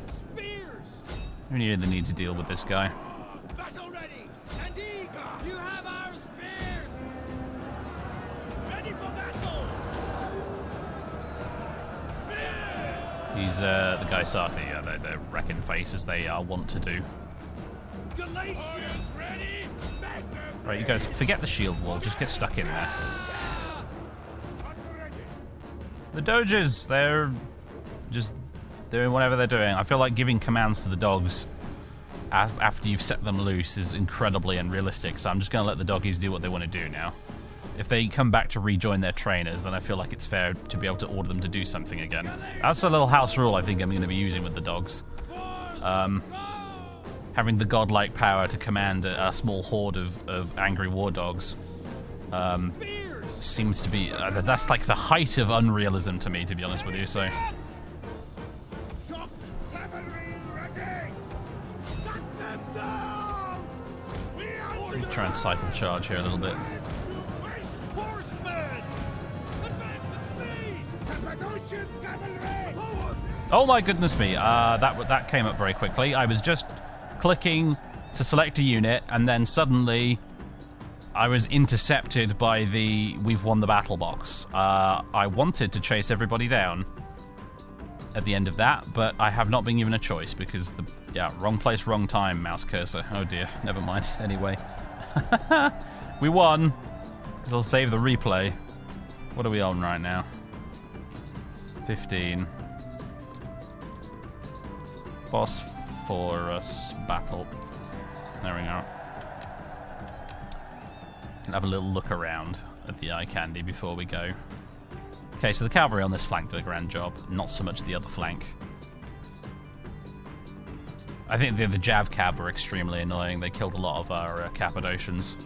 We need the need to deal with this guy. He's the Gaisati, yeah, they're wrecking face as they want to do. Right, you guys, forget the shield wall, just get stuck in there. The Doges, they're just doing whatever they're doing. I feel like giving commands to the dogs after you've set them loose is incredibly unrealistic, so I'm just going to let the doggies do what they want to do now. If they come back to rejoin their trainers, then I feel like it's fair to be able to order them to do something again. That's a little house rule I think I'm going to be using with the dogs. Having the godlike power to command a small horde of angry war dogs seems to be... that's like the height of unrealism to me, to be honest with you, so... Try and cycle charge here a little bit. Oh my goodness me, that came up very quickly. I was just clicking to select a unit and then suddenly I was intercepted by the "we've won the battle" box. I wanted to chase everybody down at the end of that, but I have not been given a choice because wrong place, wrong time, mouse cursor. Oh dear, never mind. Anyway, we won because I'll save the replay. What are we on right now? 15. Bosphorus battle. There we go. Can have a little look around at the eye candy before we go. Okay, so the cavalry on this flank did a grand job. Not so much the other flank. I think the Jav Cav were extremely annoying. They killed a lot of our Cappadocians.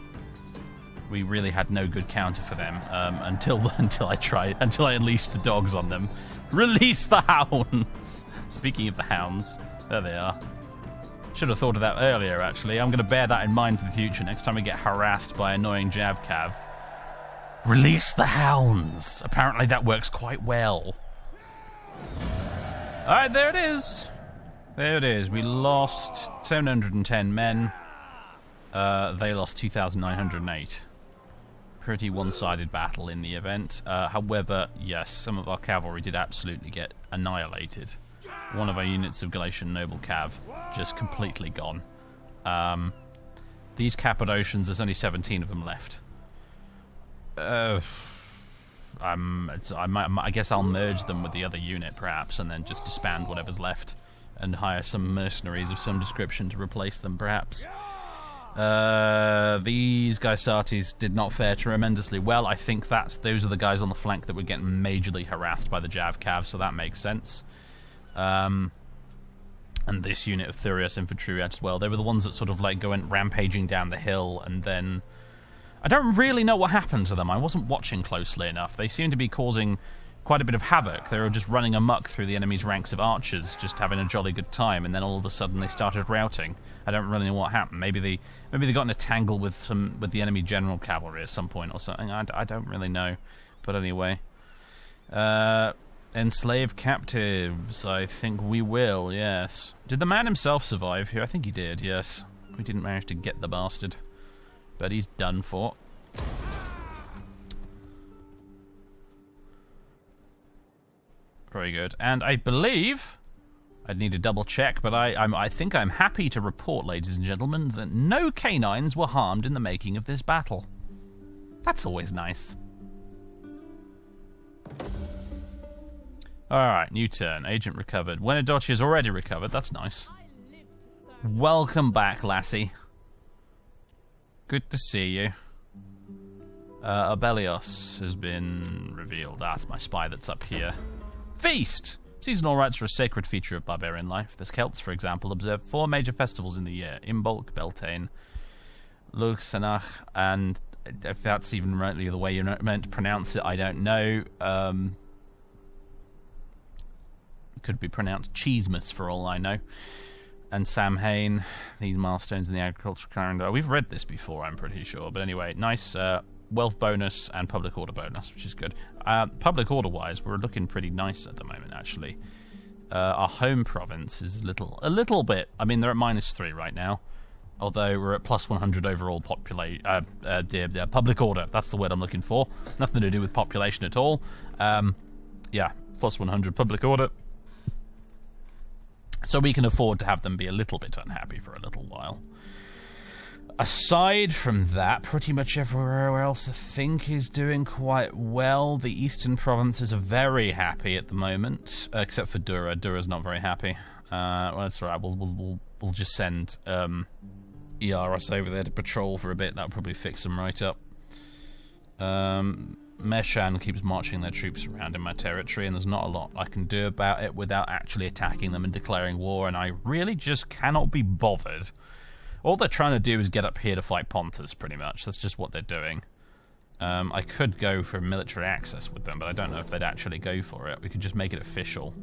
We really had no good counter for them until I unleashed the dogs on them. Release the hounds! Speaking of the hounds, there they are. Should have thought of that earlier, actually. I'm going to bear that in mind for the future. Next time we get harassed by annoying Jav Cav. Release the hounds! Apparently that works quite well. Alright, there it is. There it is. We lost 710 men. They lost 2,908. Pretty one-sided battle in the event. However, yes, some of our cavalry did absolutely get annihilated. One of our units of Galatian noble cav just completely gone. These Cappadocians, there's only 17 of them left. I guess I'll merge them with the other unit, perhaps, and then just disband whatever's left and hire some mercenaries of some description to replace them, perhaps. These Gaisatis did not fare tremendously well. I think those are the guys on the flank that were getting majorly harassed by the Jav Cav, so that makes sense. And this unit of Thurios infantry as well. They were the ones that sort of like went rampaging down the hill, and then I don't really know what happened to them. I wasn't watching closely enough. They seemed to be causing quite a bit of havoc. They were just running amok through the enemy's ranks of archers, just having a jolly good time, and then all of a sudden they started routing. I don't really know what happened. Maybe they got in a tangle with the enemy general cavalry at some point or something. I don't really know. But anyway, enslave captives. I think we will. Yes. Did the man himself survive here? I think he did. Yes. We didn't manage to get the bastard, but he's done for. Very good. And I believe, I'd need to double check, but I think I'm happy to report, ladies and gentlemen, that no canines were harmed in the making of this battle. That's always nice. Alright, new turn. Agent recovered. Wenadochi has already recovered. That's nice. Welcome back, lassie. Good to see you. Abelios has been revealed. That's my spy that's up here. Feast! Seasonal rites are a sacred feature of barbarian life. The Celts, for example, observe 4 major festivals in the year. Imbolc, Beltane, Luxanach, and if that's even rightly the way you're meant to pronounce it, I don't know. Could be pronounced Cheesemas for all I know. And Samhain, these milestones in the agricultural calendar. We've read this before, I'm pretty sure. But anyway, nice wealth bonus and public order bonus, which is good. Public order-wise, we're looking pretty nice at the moment, actually. Our home province is a little bit. I mean, they're at -3 right now, although we're at +100 overall public order. That's the word I'm looking for. Nothing to do with population at all. Yeah, +100 public order. So we can afford to have them be a little bit unhappy for a little while. Aside from that, pretty much everywhere else I think is doing quite well. The eastern provinces are very happy at the moment, except for Dura. Dura's not very happy. Well, that's all right. We'll just send ERS over there to patrol for a bit. That'll probably fix them right up. Meshan keeps marching their troops around in my territory, and there's not a lot I can do about it without actually attacking them and declaring war, and I really just cannot be bothered. All they're trying to do is get up here to fight Pontus, pretty much. That's just what they're doing. I could go for military access with them, but I don't know if they'd actually go for it. We could just make it official.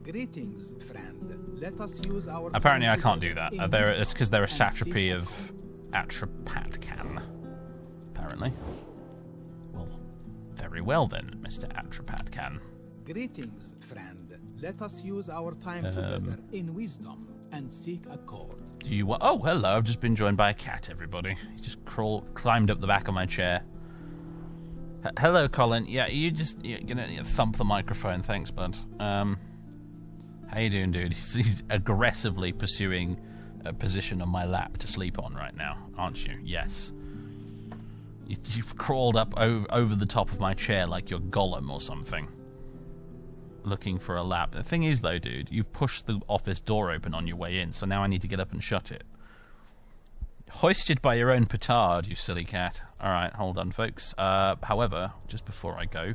Greetings, friend. Let us use our Apparently I can't do that. It's because they're a satrapy of Atrapatkan. Apparently. Well, very well then, Mr. Atrapatkan. Greetings, friend. Let us use our time together in wisdom and seek accord. Do you want? Oh, hello! I've just been joined by a cat. Everybody, he's just climbed up the back of my chair. Hello, Colin. Yeah, you're gonna thump the microphone. Thanks, bud. How you doing, dude? He's aggressively pursuing a position on my lap to sleep on right now, aren't you? Yes. You've crawled up over the top of my chair like you're Gollum or something, looking for a lap. The thing is, though, dude, you've pushed the office door open on your way in, so now I need to get up and shut it. Hoisted by your own petard, you silly cat. Alright, hold on, folks. However, just before I go...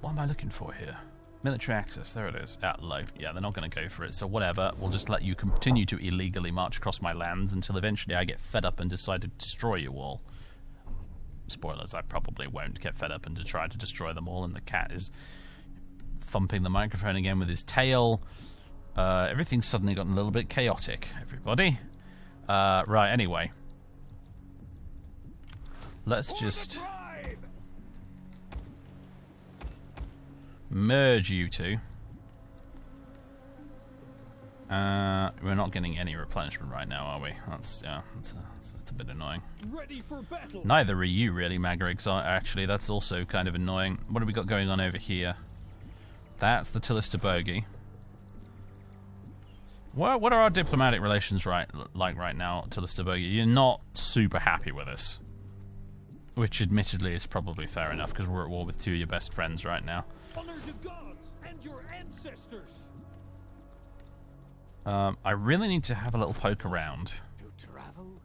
What am I looking for here? Military access, there it is. Low. Yeah, they're not going to go for it, so whatever. We'll just let you continue to illegally march across my lands until eventually I get fed up and decide to destroy you all. Spoilers, I probably won't get fed up and to try to destroy them all, and the cat is thumping the microphone again with his tail. Everything's suddenly gotten a little bit chaotic, everybody. Right, anyway. Let's just merge you two. We're not getting any replenishment right now, are we? That's a bit annoying. Ready for battle. Neither are you, really, Magarics. Actually, that's also kind of annoying. What have we got going on over here? That's the Tillista Bogey. What are our diplomatic relations like right now, Tillista Bogey? You're not super happy with us. Which, admittedly, is probably fair enough, because we're at war with two of your best friends right now. Honor the gods and your ancestors. I really need to have a little poke around. To travel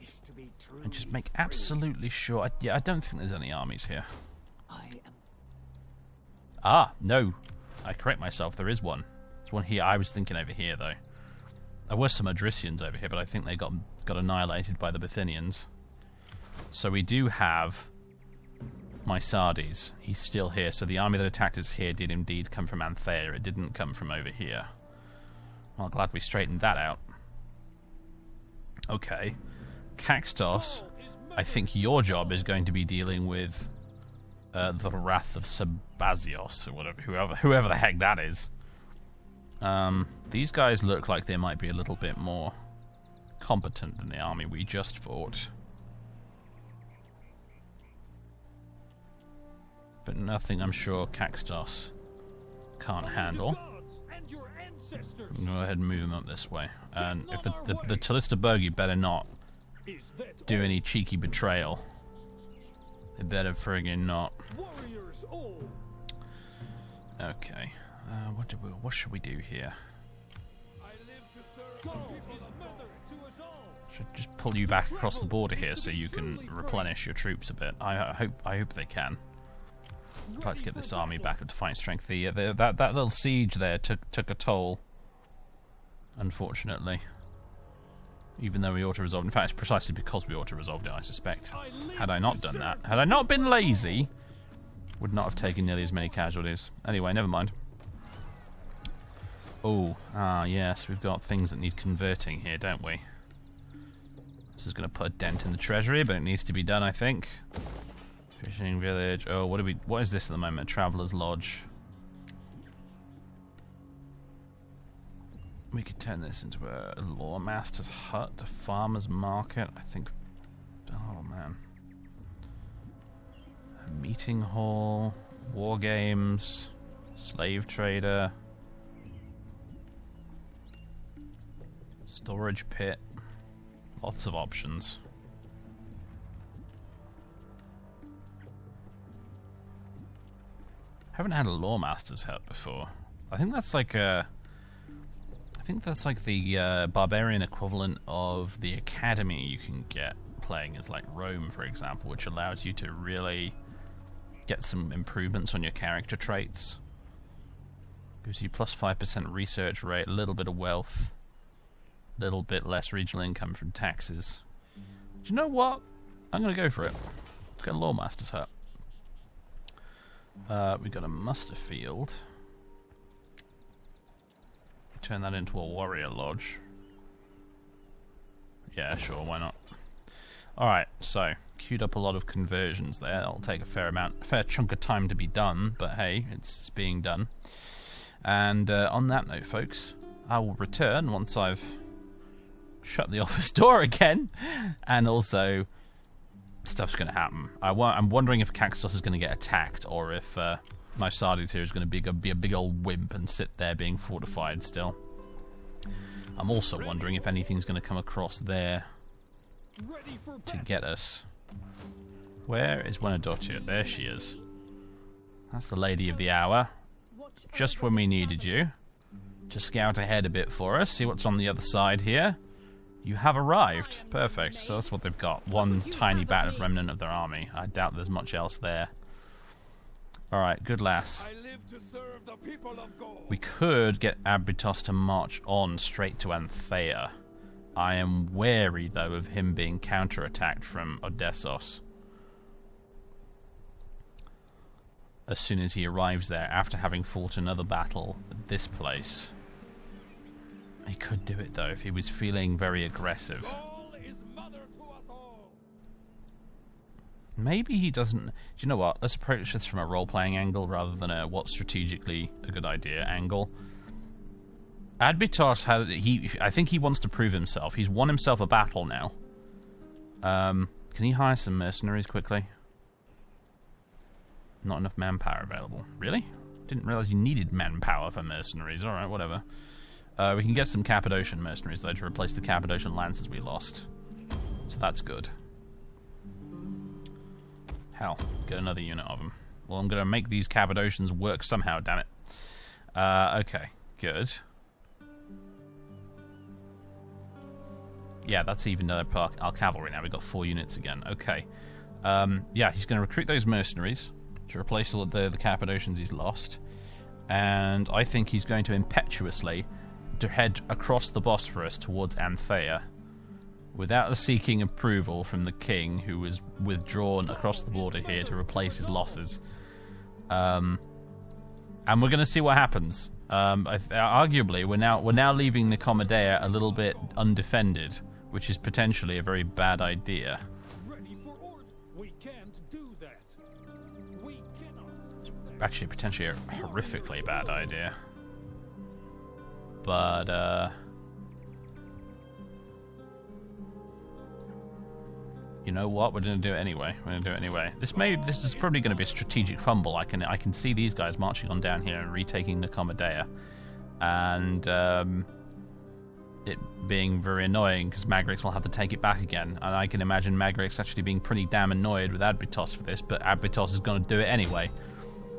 is to be true. And just make absolutely sure... I don't think there's any armies here. Ah, no. I correct myself, there is one. There's one here. I was thinking over here, though. There were some Odrysians over here, but I think they got annihilated by the Bithynians. So we do have Mycades. He's still here. So the army that attacked us here did indeed come from Anthea. It didn't come from over here. Well, glad we straightened that out. Okay. Caxtos, I think your job is going to be dealing with the Wrath of Sabazios, or whatever, whoever the heck that is. These guys look like they might be a little bit more competent than the army we just fought. But nothing I'm sure Caxtos can't handle. I'm go ahead and move him up this way. And if the Tillista Bogey better not do any cheeky betrayal. They better friggin' not. Okay. What should we do here? Should just pull you back across the border here so you can replenish your troops a bit. I hope they can. I'd like to get this army back up to fight strength. That little siege there took a toll, unfortunately. Even though we auto-resolved. In fact, it's precisely because we auto-resolved it, I suspect. Had I not done that, had I not been lazy, would not have taken nearly as many casualties. Anyway, never mind. Oh, yes, we've got things that need converting here, don't we? This is going to put a dent in the treasury, but it needs to be done, I think. Fishing village. Oh, what is this at the moment? Traveller's Lodge. We could turn this into a lawmaster's hut, a farmer's market. I think. Oh man. A meeting hall, war games, slave trader, storage pit. Lots of options. Haven't had a lawmaster's hut before. I think that's like the barbarian equivalent of the academy you can get playing as like Rome, for example, which allows you to really get some improvements on your character traits. Gives you plus 5% research rate, a little bit of wealth, a little bit less regional income from taxes. Do you know what? I'm going to go for it. Let's get a lawmaster's hut. We got a muster field. Turn that into a warrior lodge. Yeah, sure, why not? Alright, so queued up a lot of conversions there. That'll take a fair chunk of time to be done, but hey, it's being done. And on that note, folks, I will return once I've shut the office door again, and also stuff's going to happen. I'm wondering if Caxtos is going to get attacked, or if Mycades here is going to be a big old wimp and sit there being fortified still. I'm also wondering if anything's going to come across there to get us. Where is Wenadotia? There she is. That's the lady of the hour. Just when we needed you. To scout ahead a bit for us, see what's on the other side here. You have arrived. Perfect. So that's what they've got. One tiny battered remnant of their army. I doubt there's much else there. Alright, good lass. I live to serve the people of Gaul. We could get Abritos to march on straight to Anthea. I am wary, though, of him being counterattacked from Odessos as soon as he arrives there after having fought another battle at this place. He could do it, though, if he was feeling very aggressive. Gaul is mother to us all. Maybe he doesn't... Do you know what? Let's approach this from a role-playing angle rather than a what's strategically a good idea angle. Adbitos has... I think he wants to prove himself. He's won himself a battle now. Can he hire some mercenaries quickly? Not enough manpower available. Really? Didn't realize you needed manpower for mercenaries. Alright, whatever. We can get some Cappadocian mercenaries, though, to replace the Cappadocian lancers we lost. So that's good. Hell, get another unit of them. Well, I'm going to make these Cappadocians work somehow, damn it. Okay, good. Yeah, that's even our cavalry now. We've got 4 units again. Okay. Yeah, he's going to recruit those mercenaries to replace all the Cappadocians he's lost. And I think he's going to impetuously to head across the Bosphorus towards Anthea without seeking approval from the king, who was withdrawn across the border here to replace his losses. And we're going to see what happens. Arguably, we're now leaving Nicomedea a little bit undefended, which is potentially a very bad idea. Ready for order. We can't do that. We cannot do that. Actually, potentially a horrifically bad idea. But, you know what? We're going to do it anyway. This is probably going to be a strategic fumble. I can see these guys marching on down here and retaking Nicomedea, and it being very annoying because Magrix will have to take it back again. And I can imagine Magrix actually being pretty damn annoyed with Adbitos for this, but Adbitos is going to do it anyway.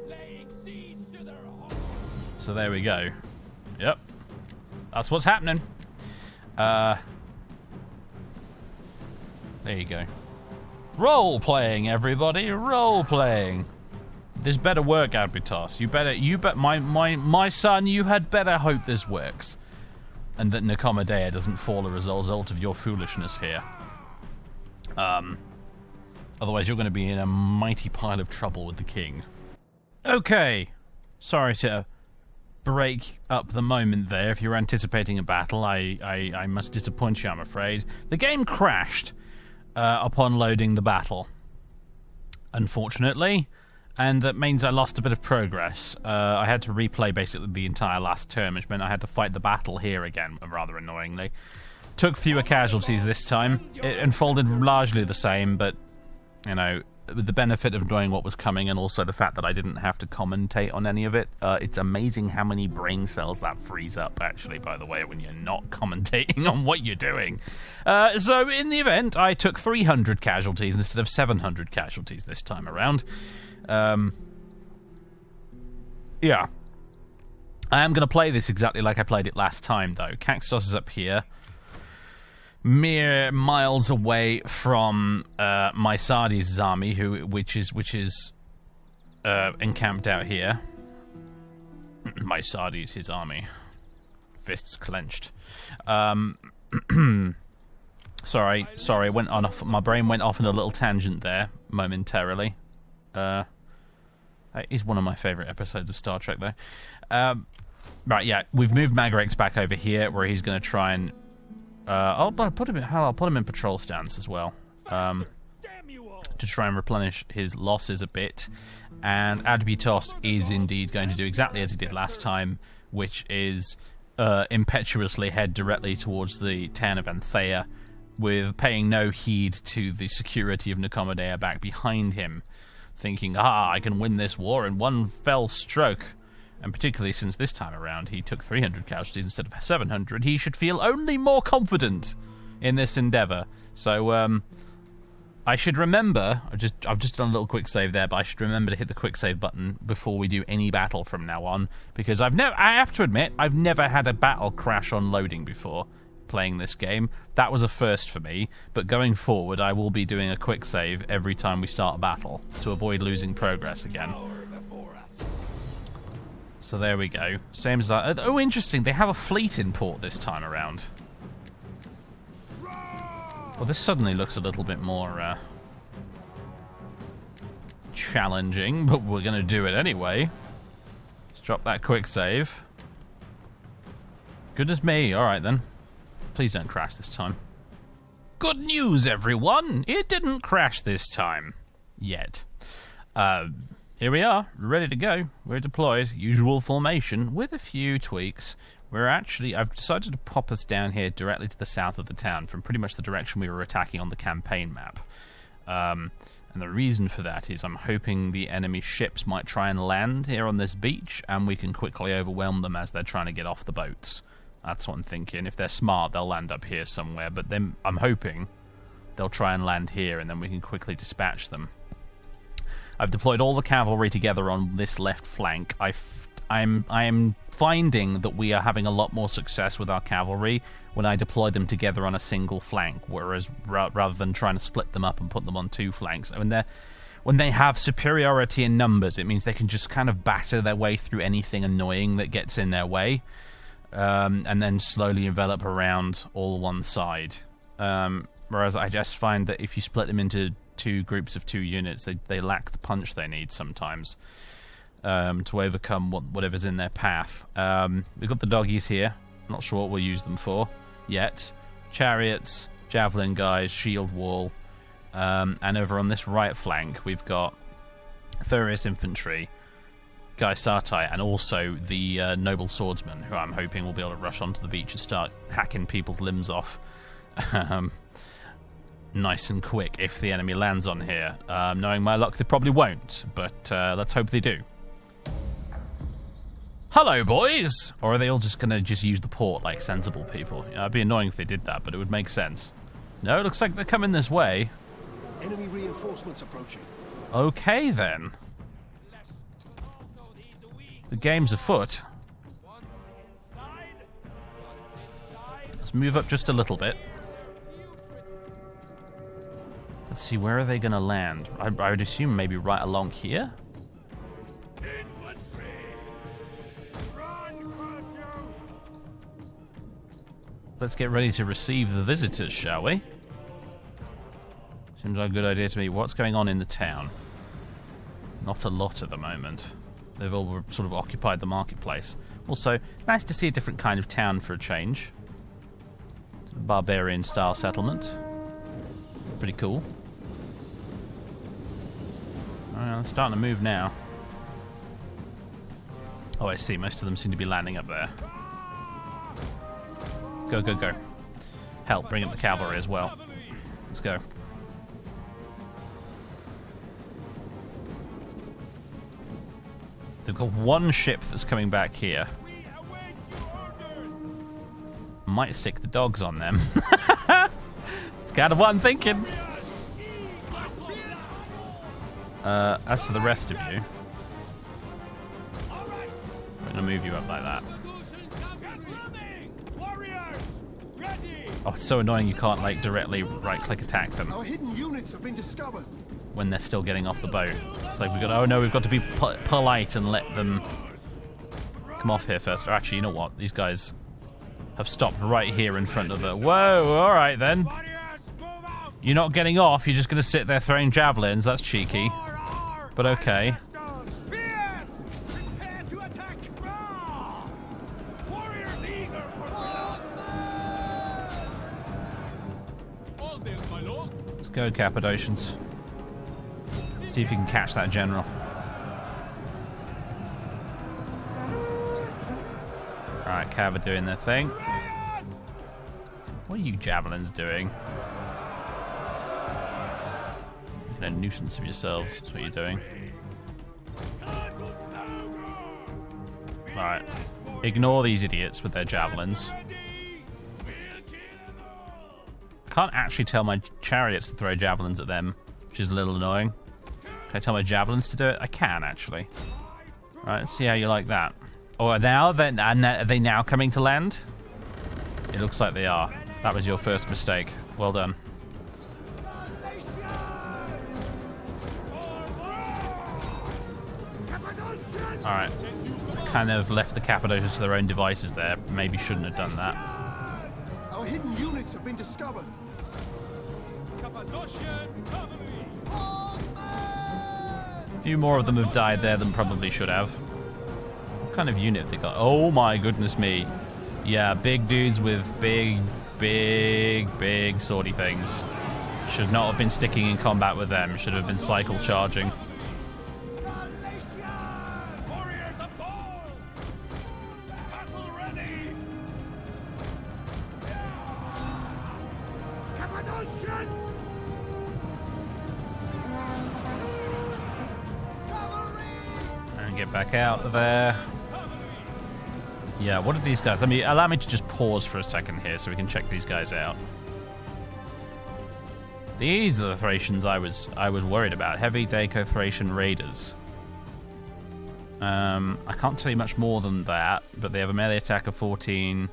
Laying siege to their home. So there we go. Yep. That's what's happening. There you go. Role-playing, everybody. Role-playing. This better work, Adbitos. My son, you had better hope this works. And that Nicomedea doesn't fall as a result of your foolishness here. Otherwise you're going to be in a mighty pile of trouble with the king. Okay. Sorry to break up the moment there. If you're anticipating a battle, I must disappoint you, I'm afraid. The game crashed upon loading the battle, unfortunately, and that means I lost a bit of progress. I had to replay basically the entire last turn, which meant I had to fight the battle here again, rather annoyingly. Took fewer casualties this time. It unfolded largely the same, but, you know, with the benefit of knowing what was coming and also the fact that I didn't have to commentate on any of it, it's amazing how many brain cells that frees up, actually, by the way, when you're not commentating on what you're doing. So, in the event, I took 300 casualties instead of 700 casualties this time around. Yeah. I am going to play this exactly like I played it last time, though. Caxtos is up here, mere miles away from Mysades' army, which is encamped out here. Mysades, his army, fists clenched. Sorry, went on off. My brain went off on a little tangent there momentarily. It is one of my favourite episodes of Star Trek, though. Right, yeah, we've moved Magrix back over here, where he's going to try and. I'll put him in patrol stance as well, to try and replenish his losses a bit. And Adbitos is indeed going to do exactly as he did last time, which is impetuously head directly towards the town of Anthea, with paying no heed to the security of Nicomedea back behind him, thinking, I can win this war in one fell stroke. And particularly since this time around he took 300 casualties instead of 700, he should feel only more confident in this endeavour. So, I should remember, I've just done a little quick save there, but I should remember to hit the quick save button before we do any battle from now on, because I have to admit, I've never had a battle crash on loading before, playing this game. That was a first for me, but going forward I will be doing a quick save every time we start a battle to avoid losing progress again. So there we go. Same as that. Oh, interesting. They have a fleet in port this time around. Well, this suddenly looks a little bit more challenging, but we're going to do it anyway. Let's drop that quick save. Goodness me. All right, then. Please don't crash this time. Good news, everyone. It didn't crash this time. Yet. Here we are, ready to go. We're deployed, usual formation, with a few tweaks. I've decided to pop us down here directly to the south of the town, from pretty much the direction we were attacking on the campaign map. And the reason for that is I'm hoping the enemy ships might try and land here on this beach, and we can quickly overwhelm them as they're trying to get off the boats. That's what I'm thinking. If they're smart, they'll land up here somewhere, but then I'm hoping they'll try and land here, and then we can quickly dispatch them. I've deployed all the cavalry together on this left flank. I am finding that we are having a lot more success with our cavalry when I deploy them together on a single flank, whereas rather than trying to split them up and put them on two flanks. When they have superiority in numbers, it means they can just kind of batter their way through anything annoying that gets in their way, and then slowly envelop around all one side. Whereas I just find that if you split them into two groups of 2 units, they lack the punch they need sometimes to overcome whatever's in their path. We've got the doggies here. Not sure what we'll use them for yet. Chariots, javelin guys, shield wall, and over on this right flank we've got Thurius infantry, Guy Sartai, and also the noble swordsman, who I'm hoping will be able to rush onto the beach and start hacking people's limbs off. Nice and quick if the enemy lands on here. Knowing my luck, they probably won't, but let's hope they do. Hello, boys! Or are they all just going to use the port like sensible people? It'd be annoying if they did that, but it would make sense. No, it looks like they're coming this way. Enemy reinforcements approaching. Okay, then. The game's afoot. Let's move up just a little bit. Let's see, where are they going to land? I would assume maybe right along here? Let's get ready to receive the visitors, shall we? Seems like a good idea to me. What's going on in the town? Not a lot at the moment. They've all sort of occupied the marketplace. Also, nice to see a different kind of town for a change. It's a barbarian-style settlement. Pretty cool. They're starting to move now. Oh, I see. Most of them seem to be landing up there. Go, go, go. Hell, bring up the cavalry as well. Let's go. They've got one ship that's coming back here. Might stick the dogs on them. It's kind of what I'm thinking. As for the rest of you, I'm going to move you up like that. Oh, it's so annoying you can't like directly right-click attack them. Our hidden units have been discovered. When they're still getting off the boat. It's like we've got to be polite and let them come off here first. Or actually, you know what? These guys have stopped right here in front of the... Whoa, alright then. You're not getting off, you're just going to sit there throwing javelins. That's cheeky. But okay. Let's go, Cappadocians. See if you can catch that general. Alright, Cav are doing their thing. What are you javelins doing? Making a nuisance of yourselves. That's what you're doing. Alright. Ignore these idiots with their javelins. Can't actually tell my chariots to throw javelins at them, which is a little annoying. Can I tell my javelins to do it? I can, actually. Alright, let's see how you like that. Oh, are they now coming to land? It looks like they are. That was your first mistake. Well done. Alright. Kind of left the Cappadocians to their own devices there. Maybe shouldn't have done that. Our hidden units have been discovered. A few more of them have died there than probably should have. What kind of unit have they got? Oh my goodness me. Yeah, big dudes with big swordy things. Should not have been sticking in combat with them. Should have been cycle charging. And get back out of there. Yeah, what are these guys? Allow me to just pause for a second here so we can check these guys out. These are the Thracians I was worried about. Heavy Daco Thracian Raiders. I can't tell you much more than that, but they have a melee attack of 14.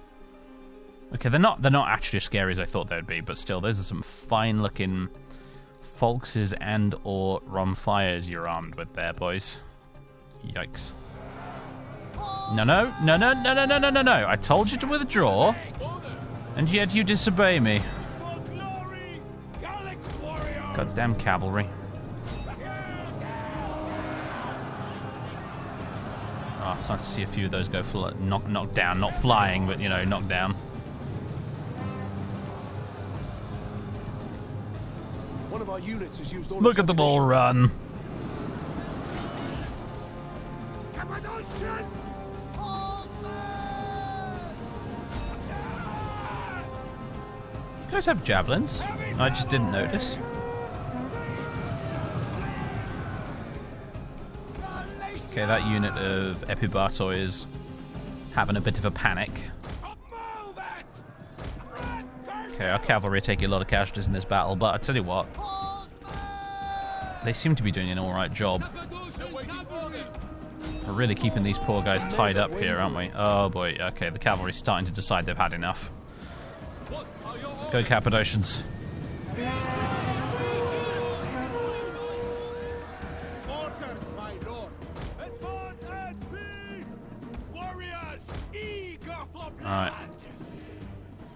Okay, they're not actually as scary as I thought they would be, but still, those are some fine-looking Folkses and or Romfires you're armed with there, boys. Yikes. No. I told you to withdraw, and yet you disobey me. Goddamn cavalry. Oh, it's nice to see a few of those go knock down. Not flying, but, you know, knocked down. One of our units has used all Look at them all run. You guys have javelins? I just didn't notice. Okay, that unit of Epibartoi is having a bit of a panic. Okay, our cavalry are taking a lot of casualties in this battle, but I tell you what, they seem to be doing an alright job. We're really keeping these poor guys tied up here, aren't we? Oh boy, okay, the cavalry's starting to decide they've had enough. Go Cappadocians. Alright.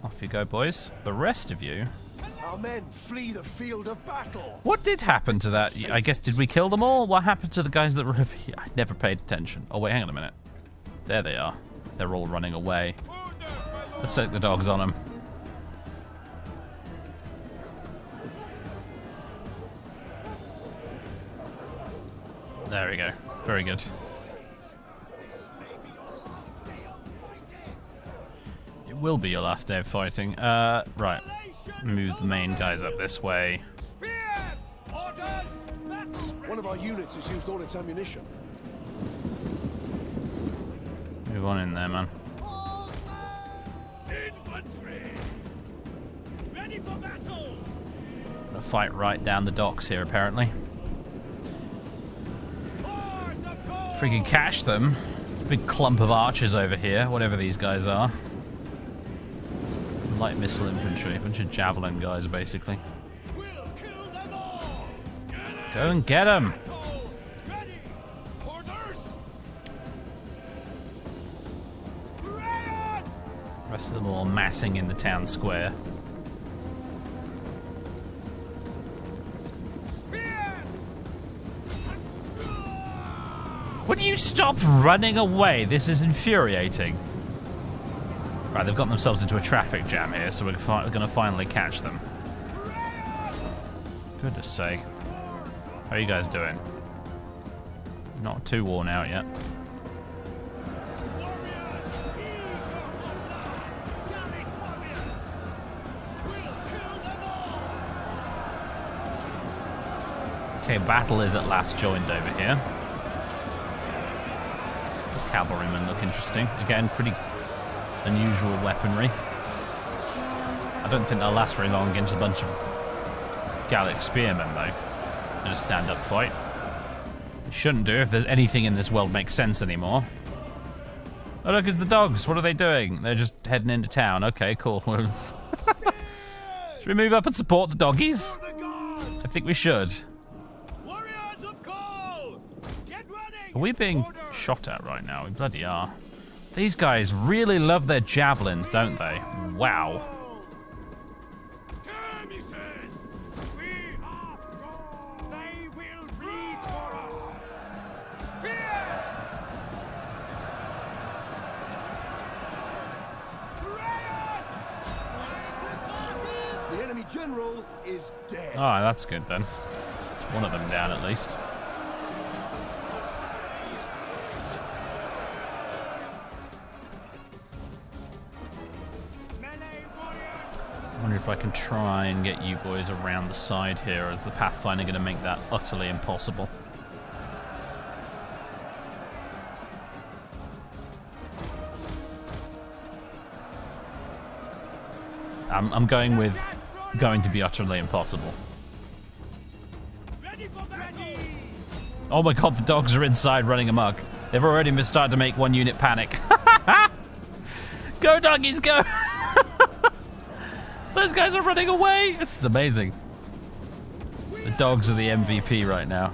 Off you go, boys. The rest of you... Our men flee the field of battle. What did happen to that? I guess, did we kill them all? What happened to the guys that were over here? I never paid attention. Oh, wait, hang on a minute. There they are. They're all running away. Let's take the dogs on them. There we go. Very good. It will be your last day of fighting. Right. Move the main guys up this way. One of our units has used all its ammunition. Move on in there, man. Infantry! Ready for battle! Gonna fight right down the docks here, apparently. If we can catch them. Big clump of archers over here, whatever these guys are. Light missile infantry, a bunch of javelin guys, basically. Go and get them! Rest of them all massing in the town square. Would you stop running away? This is infuriating. Right, they've got themselves into a traffic jam here, so we're going to finally catch them. Goodness sake. How are you guys doing? Not too worn out yet. Okay, battle is at last joined over here. Those cavalrymen look interesting. Again, pretty unusual weaponry. I don't think they'll last very long against a bunch of Gallic spearmen, though. In a stand-up fight. They shouldn't do if there's anything in this world makes sense anymore. Oh look, it's the dogs. What are they doing? They're just heading into town. Okay, cool. Should we move up and support the doggies? I think we should. Warriors of Gaul! Get running! Are we being shot at right now? We bloody are. These guys really love their javelins, don't they? Wow. Skirmishers! We are Gaul! They will bleed for us! Spears! The enemy general is dead. Oh, that's good then. One of them down at least. I wonder if I can try and get you boys around the side here, or is the Pathfinder going to make that utterly impossible? I'm going with going to be utterly impossible. Ready for battle! Oh my god, the dogs are inside running amok. They've already started to make one unit panic. Go doggies, go! Those guys are running away! This is amazing. The dogs are the MVP right now.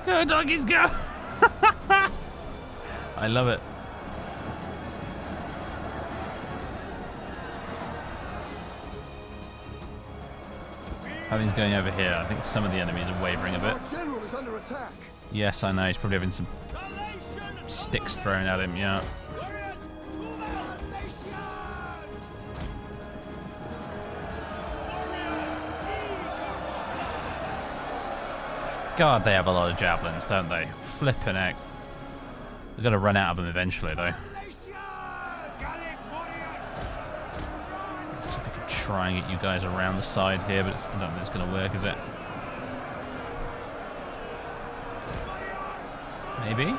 Go doggies, go! I love it. How are things going over here? I think some of the enemies are wavering a bit. Our general is under attack. Yes, I know. He's probably having some sticks thrown at him, yeah. Warriors, move out! God, they have a lot of javelins, don't they? Flippin' heck. We've got to run out of them eventually, though. Let's see if we can try and get you guys around the side here, but I don't think it's going to work, is it? Maybe?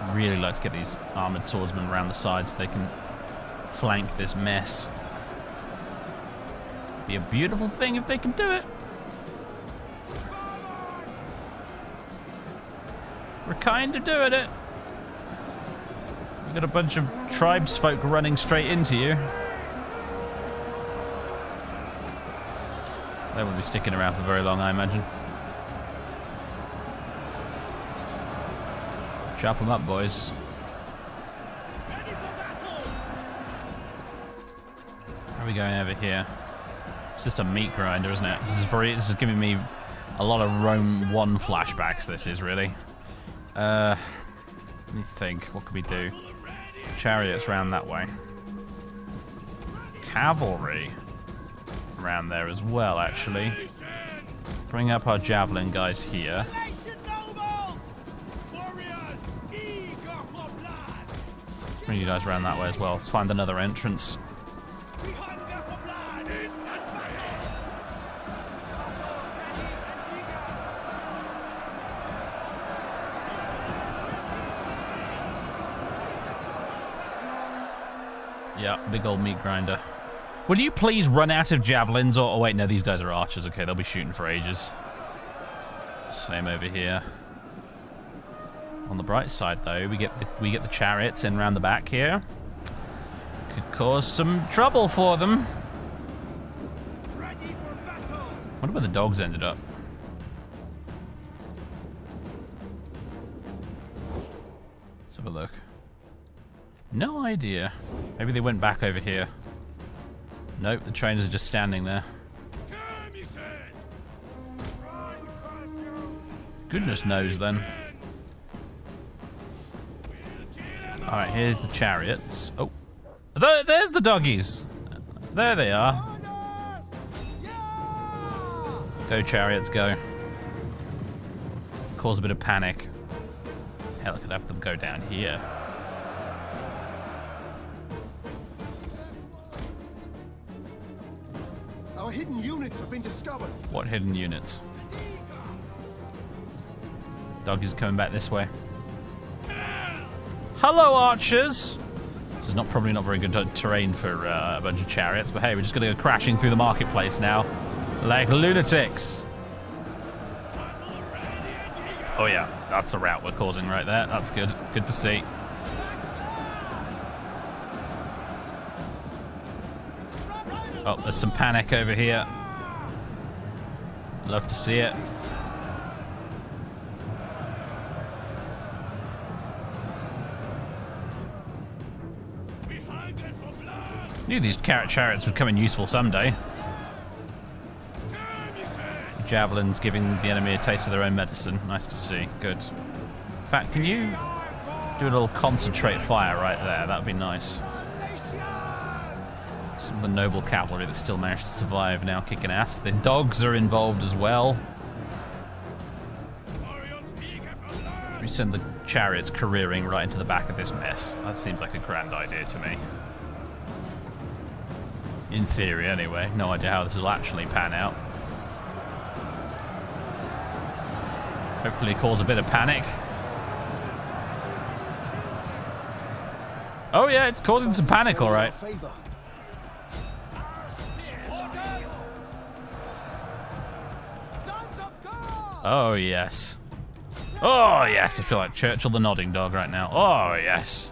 I'd really like to get these armoured swordsmen around the side so they can flank this mess. Be a beautiful thing if they can do it. We're kind of doing it. We've got a bunch of tribesfolk running straight into you. They won't be sticking around for very long, I imagine. Chop them up, boys. How are we going over here? It's just a meat grinder, isn't it? This is giving me a lot of Rome 1 flashbacks, this is really. Let me think. What can we do? Chariots round that way. Cavalry around there as well, actually. Bring up our javelin guys here. Bring you guys around that way as well. Let's find another entrance. Yeah, big old meat grinder. Will you please run out of javelins? Or, oh wait, no, these guys are archers. Okay, they'll be shooting for ages. Same over here. On the bright side, though, we get the chariots in round the back here. Could cause some trouble for them. Wonder where the dogs ended up. Let's have a look. No idea. Maybe they went back over here. Nope, the trainers are just standing there. Goodness knows then. Alright, here's the chariots. Oh. There's the doggies. There they are. Go chariots, go. Cause a bit of panic. Hell, I could have them go down here. Our hidden units have been discovered. What hidden units? Doggies coming back this way. Hello, archers! This is probably not very good terrain for a bunch of chariots, but hey, we're just going to go crashing through the marketplace now. Like lunatics. Oh yeah, that's a rout we're causing right there. That's good. Good to see. Oh, there's some panic over here. Love to see it. Knew these chariots would come in useful someday. Javelins giving the enemy a taste of their own medicine. Nice to see. Good. In fact, can you do a little concentrate fire right there? That would be nice. Some of the noble cavalry that still managed to survive now kicking ass. The dogs are involved as well. We send the chariots careering right into the back of this mess. That seems like a grand idea to me. In theory, anyway. No idea how this will actually pan out. Hopefully cause a bit of panic. Oh yeah, it's causing some panic, alright. Oh yes. Oh yes, I feel like Churchill the Nodding Dog right now. Oh yes.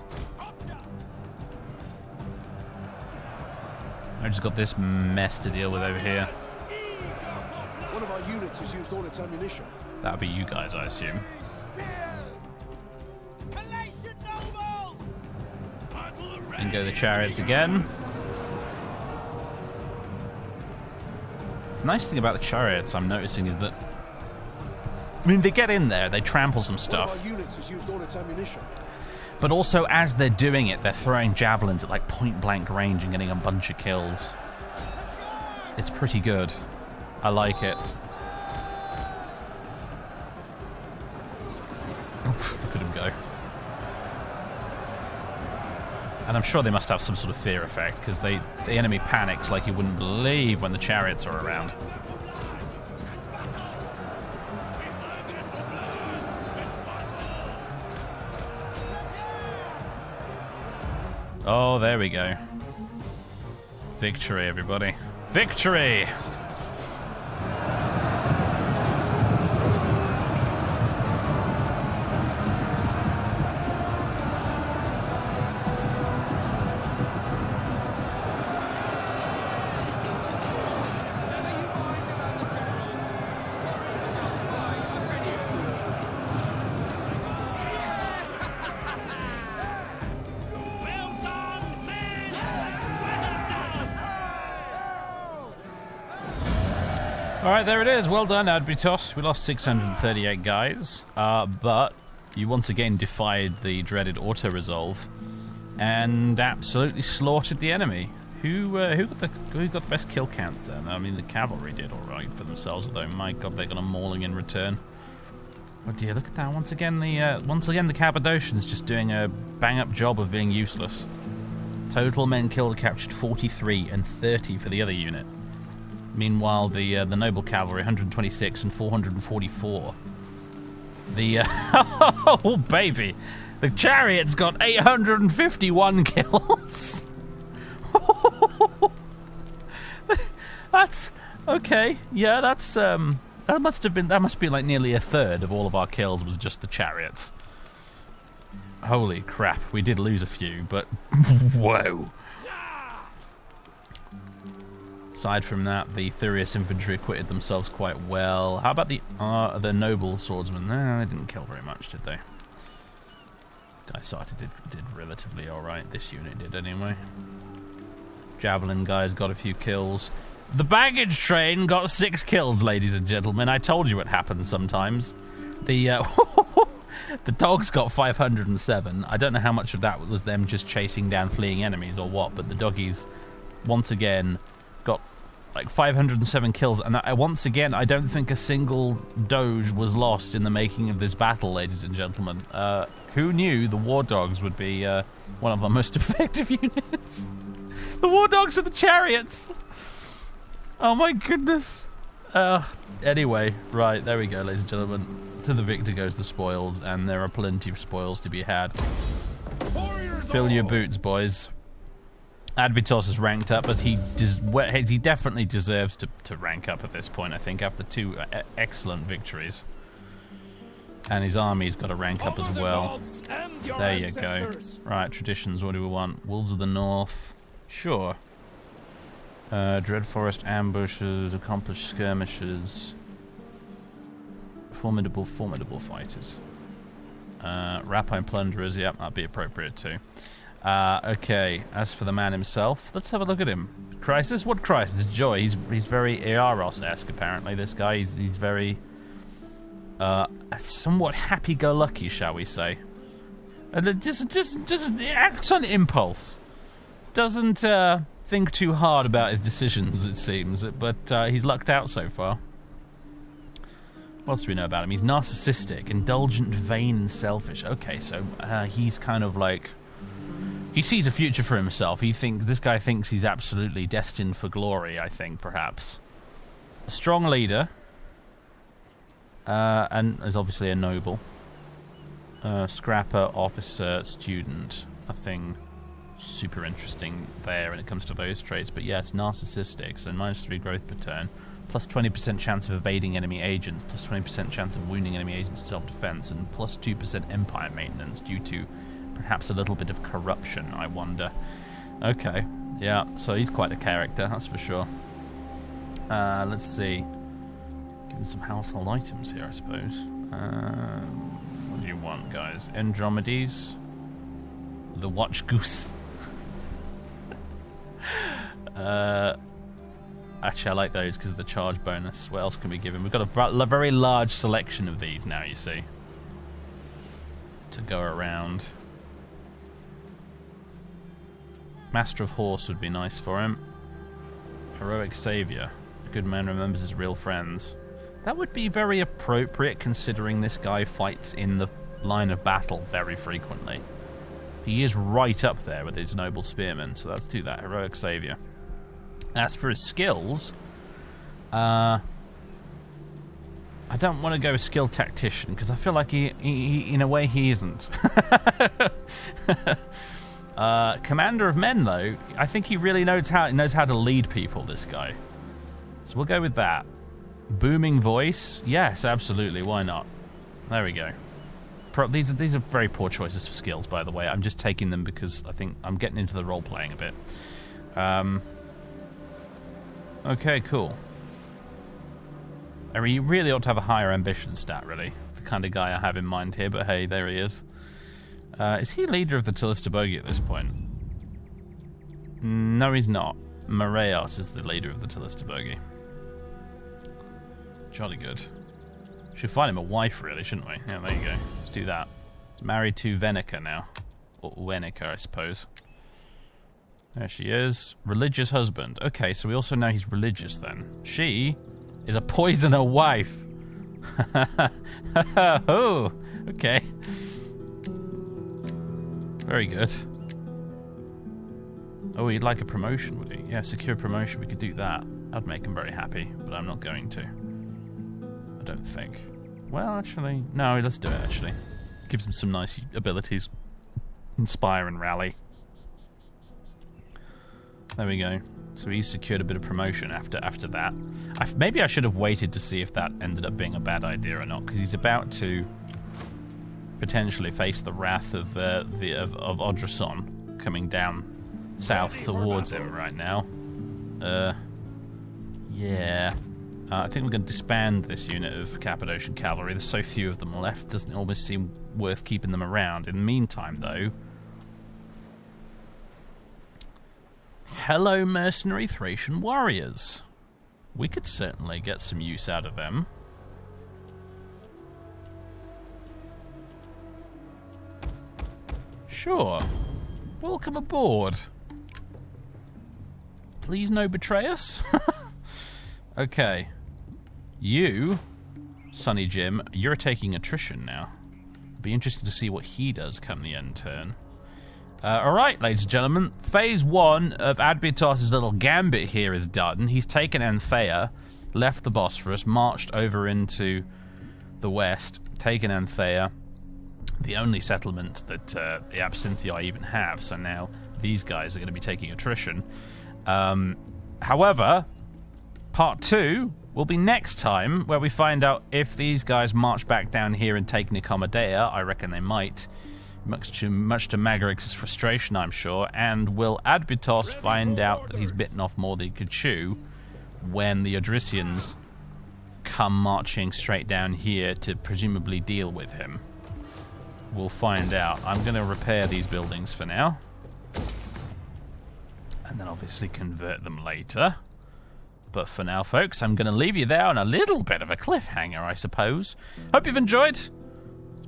I just got this mess to deal with over here. One of our units has used all its ammunition. That'll be you guys, I assume. And go the chariots again. The nice thing about the chariots I'm noticing is that, I mean, they get in there, they trample some stuff. One of our units has used all its ammunition. But also, as they're doing it, they're throwing javelins at like point-blank range and getting a bunch of kills. It's pretty good. I like it. Oof, look at him go. And I'm sure they must have some sort of fear effect, because the enemy panics like you wouldn't believe when the chariots are around. Oh, there we go. Victory, everybody. Victory! Alright, there it is. Well done, Adbitos. We lost 638 guys, but you once again defied the dreaded auto-resolve and absolutely slaughtered the enemy. Who got the best kill counts then? I mean, the cavalry did alright for themselves, although my god, they got a mauling in return. Oh dear, look at that. Once again, the Cappadocians just doing a bang-up job of being useless. Total men killed captured 43 and 30 for the other unit. Meanwhile, the noble cavalry, 126 and 444. The oh baby, the chariots got 851 kills. That's okay. Yeah, that's that must be like nearly a third of all of our kills was just the chariots. Holy crap, we did lose a few, but whoa. Aside from that, the Thurius infantry acquitted themselves quite well. How about the noble swordsmen? No, they didn't kill very much, did they? Dysarta did relatively alright. This unit did anyway. Javelin guys got a few kills. The baggage train got 6 kills, ladies and gentlemen. I told you it happens sometimes. The the dogs got 507. I don't know how much of that was them just chasing down fleeing enemies or what, but the doggies, once again, got like 507 kills, and once again, I don't think a single doge was lost in the making of this battle, ladies and gentlemen. Who knew the war dogs would be one of our most effective units? The war dogs are the chariots! Oh my goodness. Anyway, right, there we go, ladies and gentlemen. To the victor goes the spoils, and there are plenty of spoils to be had. Fill your boots, boys. Adbitos has ranked up, as he definitely deserves to rank up at this point, I think, after 2 excellent victories. And his army's got to rank up as well. There you go. Right, traditions, what do we want? Wolves of the North. Sure. Dread Forest ambushes, accomplished skirmishes. Formidable fighters. Rapine plunderers, yep, that'd be appropriate too. Okay, as for the man himself, let's have a look at him. Crisis? What crisis? Joy. He's very Earos-esque, apparently. This guy, he's very somewhat happy-go-lucky, shall we say. And just acts on impulse. Doesn't think too hard about his decisions, it seems, but he's lucked out so far. What else do we know about him? He's narcissistic, indulgent, vain, and selfish. Okay, so he's kind of like... He sees a future for himself. This guy thinks he's absolutely destined for glory, I think, perhaps. A strong leader. And is obviously a noble. Scrapper, officer, student. Nothing super interesting there when it comes to those traits. But yes, narcissistic, so -3 growth per turn. Plus 20% chance of evading enemy agents. Plus 20% chance of wounding enemy agents in self-defense. And plus 2% empire maintenance due to perhaps a little bit of corruption, I wonder. Okay, yeah, so he's quite a character, that's for sure. Let's see. Give him some household items here, I suppose. What do you want, guys? Andromedes? The Watch Goose? Actually, I like those because of the charge bonus. What else can we give him? We've got a very large selection of these now, you see, to go around. Master of Horse would be nice for him. Heroic Savior. A good man remembers his real friends. That would be very appropriate considering this guy fights in the line of battle very frequently. He is right up there with his noble spearmen, so let's do that. Heroic Savior. As for his skills, I don't want to go with Skilled Tactician because I feel like he in a way he isn't. Commander of Men, though, I think he really knows how to lead people, this guy. So we'll go with that. Booming voice? Yes, absolutely. Why not? There we go. These are very poor choices for skills, by the way. I'm just taking them because I think I'm getting into the role-playing a bit. Okay, cool. I mean, you really ought to have a higher ambition stat, really. The kind of guy I have in mind here, but hey, there he is. Is he leader of the Tilistabogi at this point? No, he's not. Moreos is the leader of the Tilistabogi. Jolly good. Should find him a wife, really, shouldn't we? Yeah, there you go. Let's do that. He's married to Venica now. Or Wenica, I suppose. There she is. Religious husband. Okay, so we also know he's religious then. She is a poisoner wife. Oh, okay. Very good. Oh, he'd like a promotion, would he? Yeah, secure promotion. We could do that. That'd make him very happy, but I'm not going to. I don't think. Well, actually, no, let's do it, actually. Gives him some nice abilities. Inspire and rally. There we go. So he's secured a bit of promotion after that. Maybe I should have waited to see if that ended up being a bad idea or not, because he's about to potentially face the wrath of Odrason coming down south towards him right now. Yeah. I think we're going to disband this unit of Cappadocian cavalry. There's so few of them left, doesn't almost seem worth keeping them around. In the meantime, though, hello, mercenary Thracian warriors. We could certainly get some use out of them. Sure. Welcome aboard. Please no betray us. Okay. You, Sonny Jim, you're taking attrition now. Be interesting to see what he does come the end turn. Alright, ladies and gentlemen, phase 1 of Adbitos' little gambit here is done. He's taken Anthea, left the Bosphorus, marched over into the west, taken Anthea, the only settlement that the Absinthiai even have, so now these guys are going to be taking attrition. However, part 2 will be next time, where we find out if these guys march back down here and take Nicomedea. I reckon they might. much to Magarix's frustration, I'm sure. And will Adbitos find out that he's bitten off more than he could chew when the Odrysians come marching straight down here to presumably deal with him? We'll find out. I'm going to repair these buildings for now. And then obviously convert them later. But for now, folks, I'm going to leave you there on a little bit of a cliffhanger, I suppose. Hope you've enjoyed. It's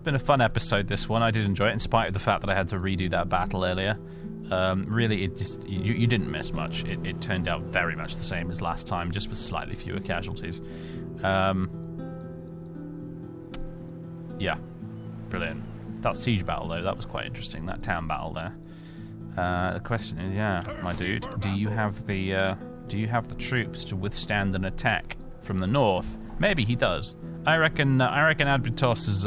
been a fun episode, this one. I did enjoy it, in spite of the fact that I had to redo that battle earlier. Really, it just you didn't miss much. It turned out very much the same as last time, just with slightly fewer casualties. Yeah, brilliant. That siege battle, though, that was quite interesting. That town battle there. The question is, yeah, my dude, do you have the troops to withstand an attack from the north? Maybe he does. I reckon Adbitos is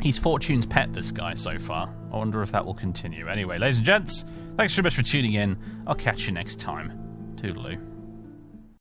he's Fortune's pet, this guy, so far. I wonder if that will continue. Anyway, ladies and gents, thanks so much for tuning in. I'll catch you next time. Toodaloo.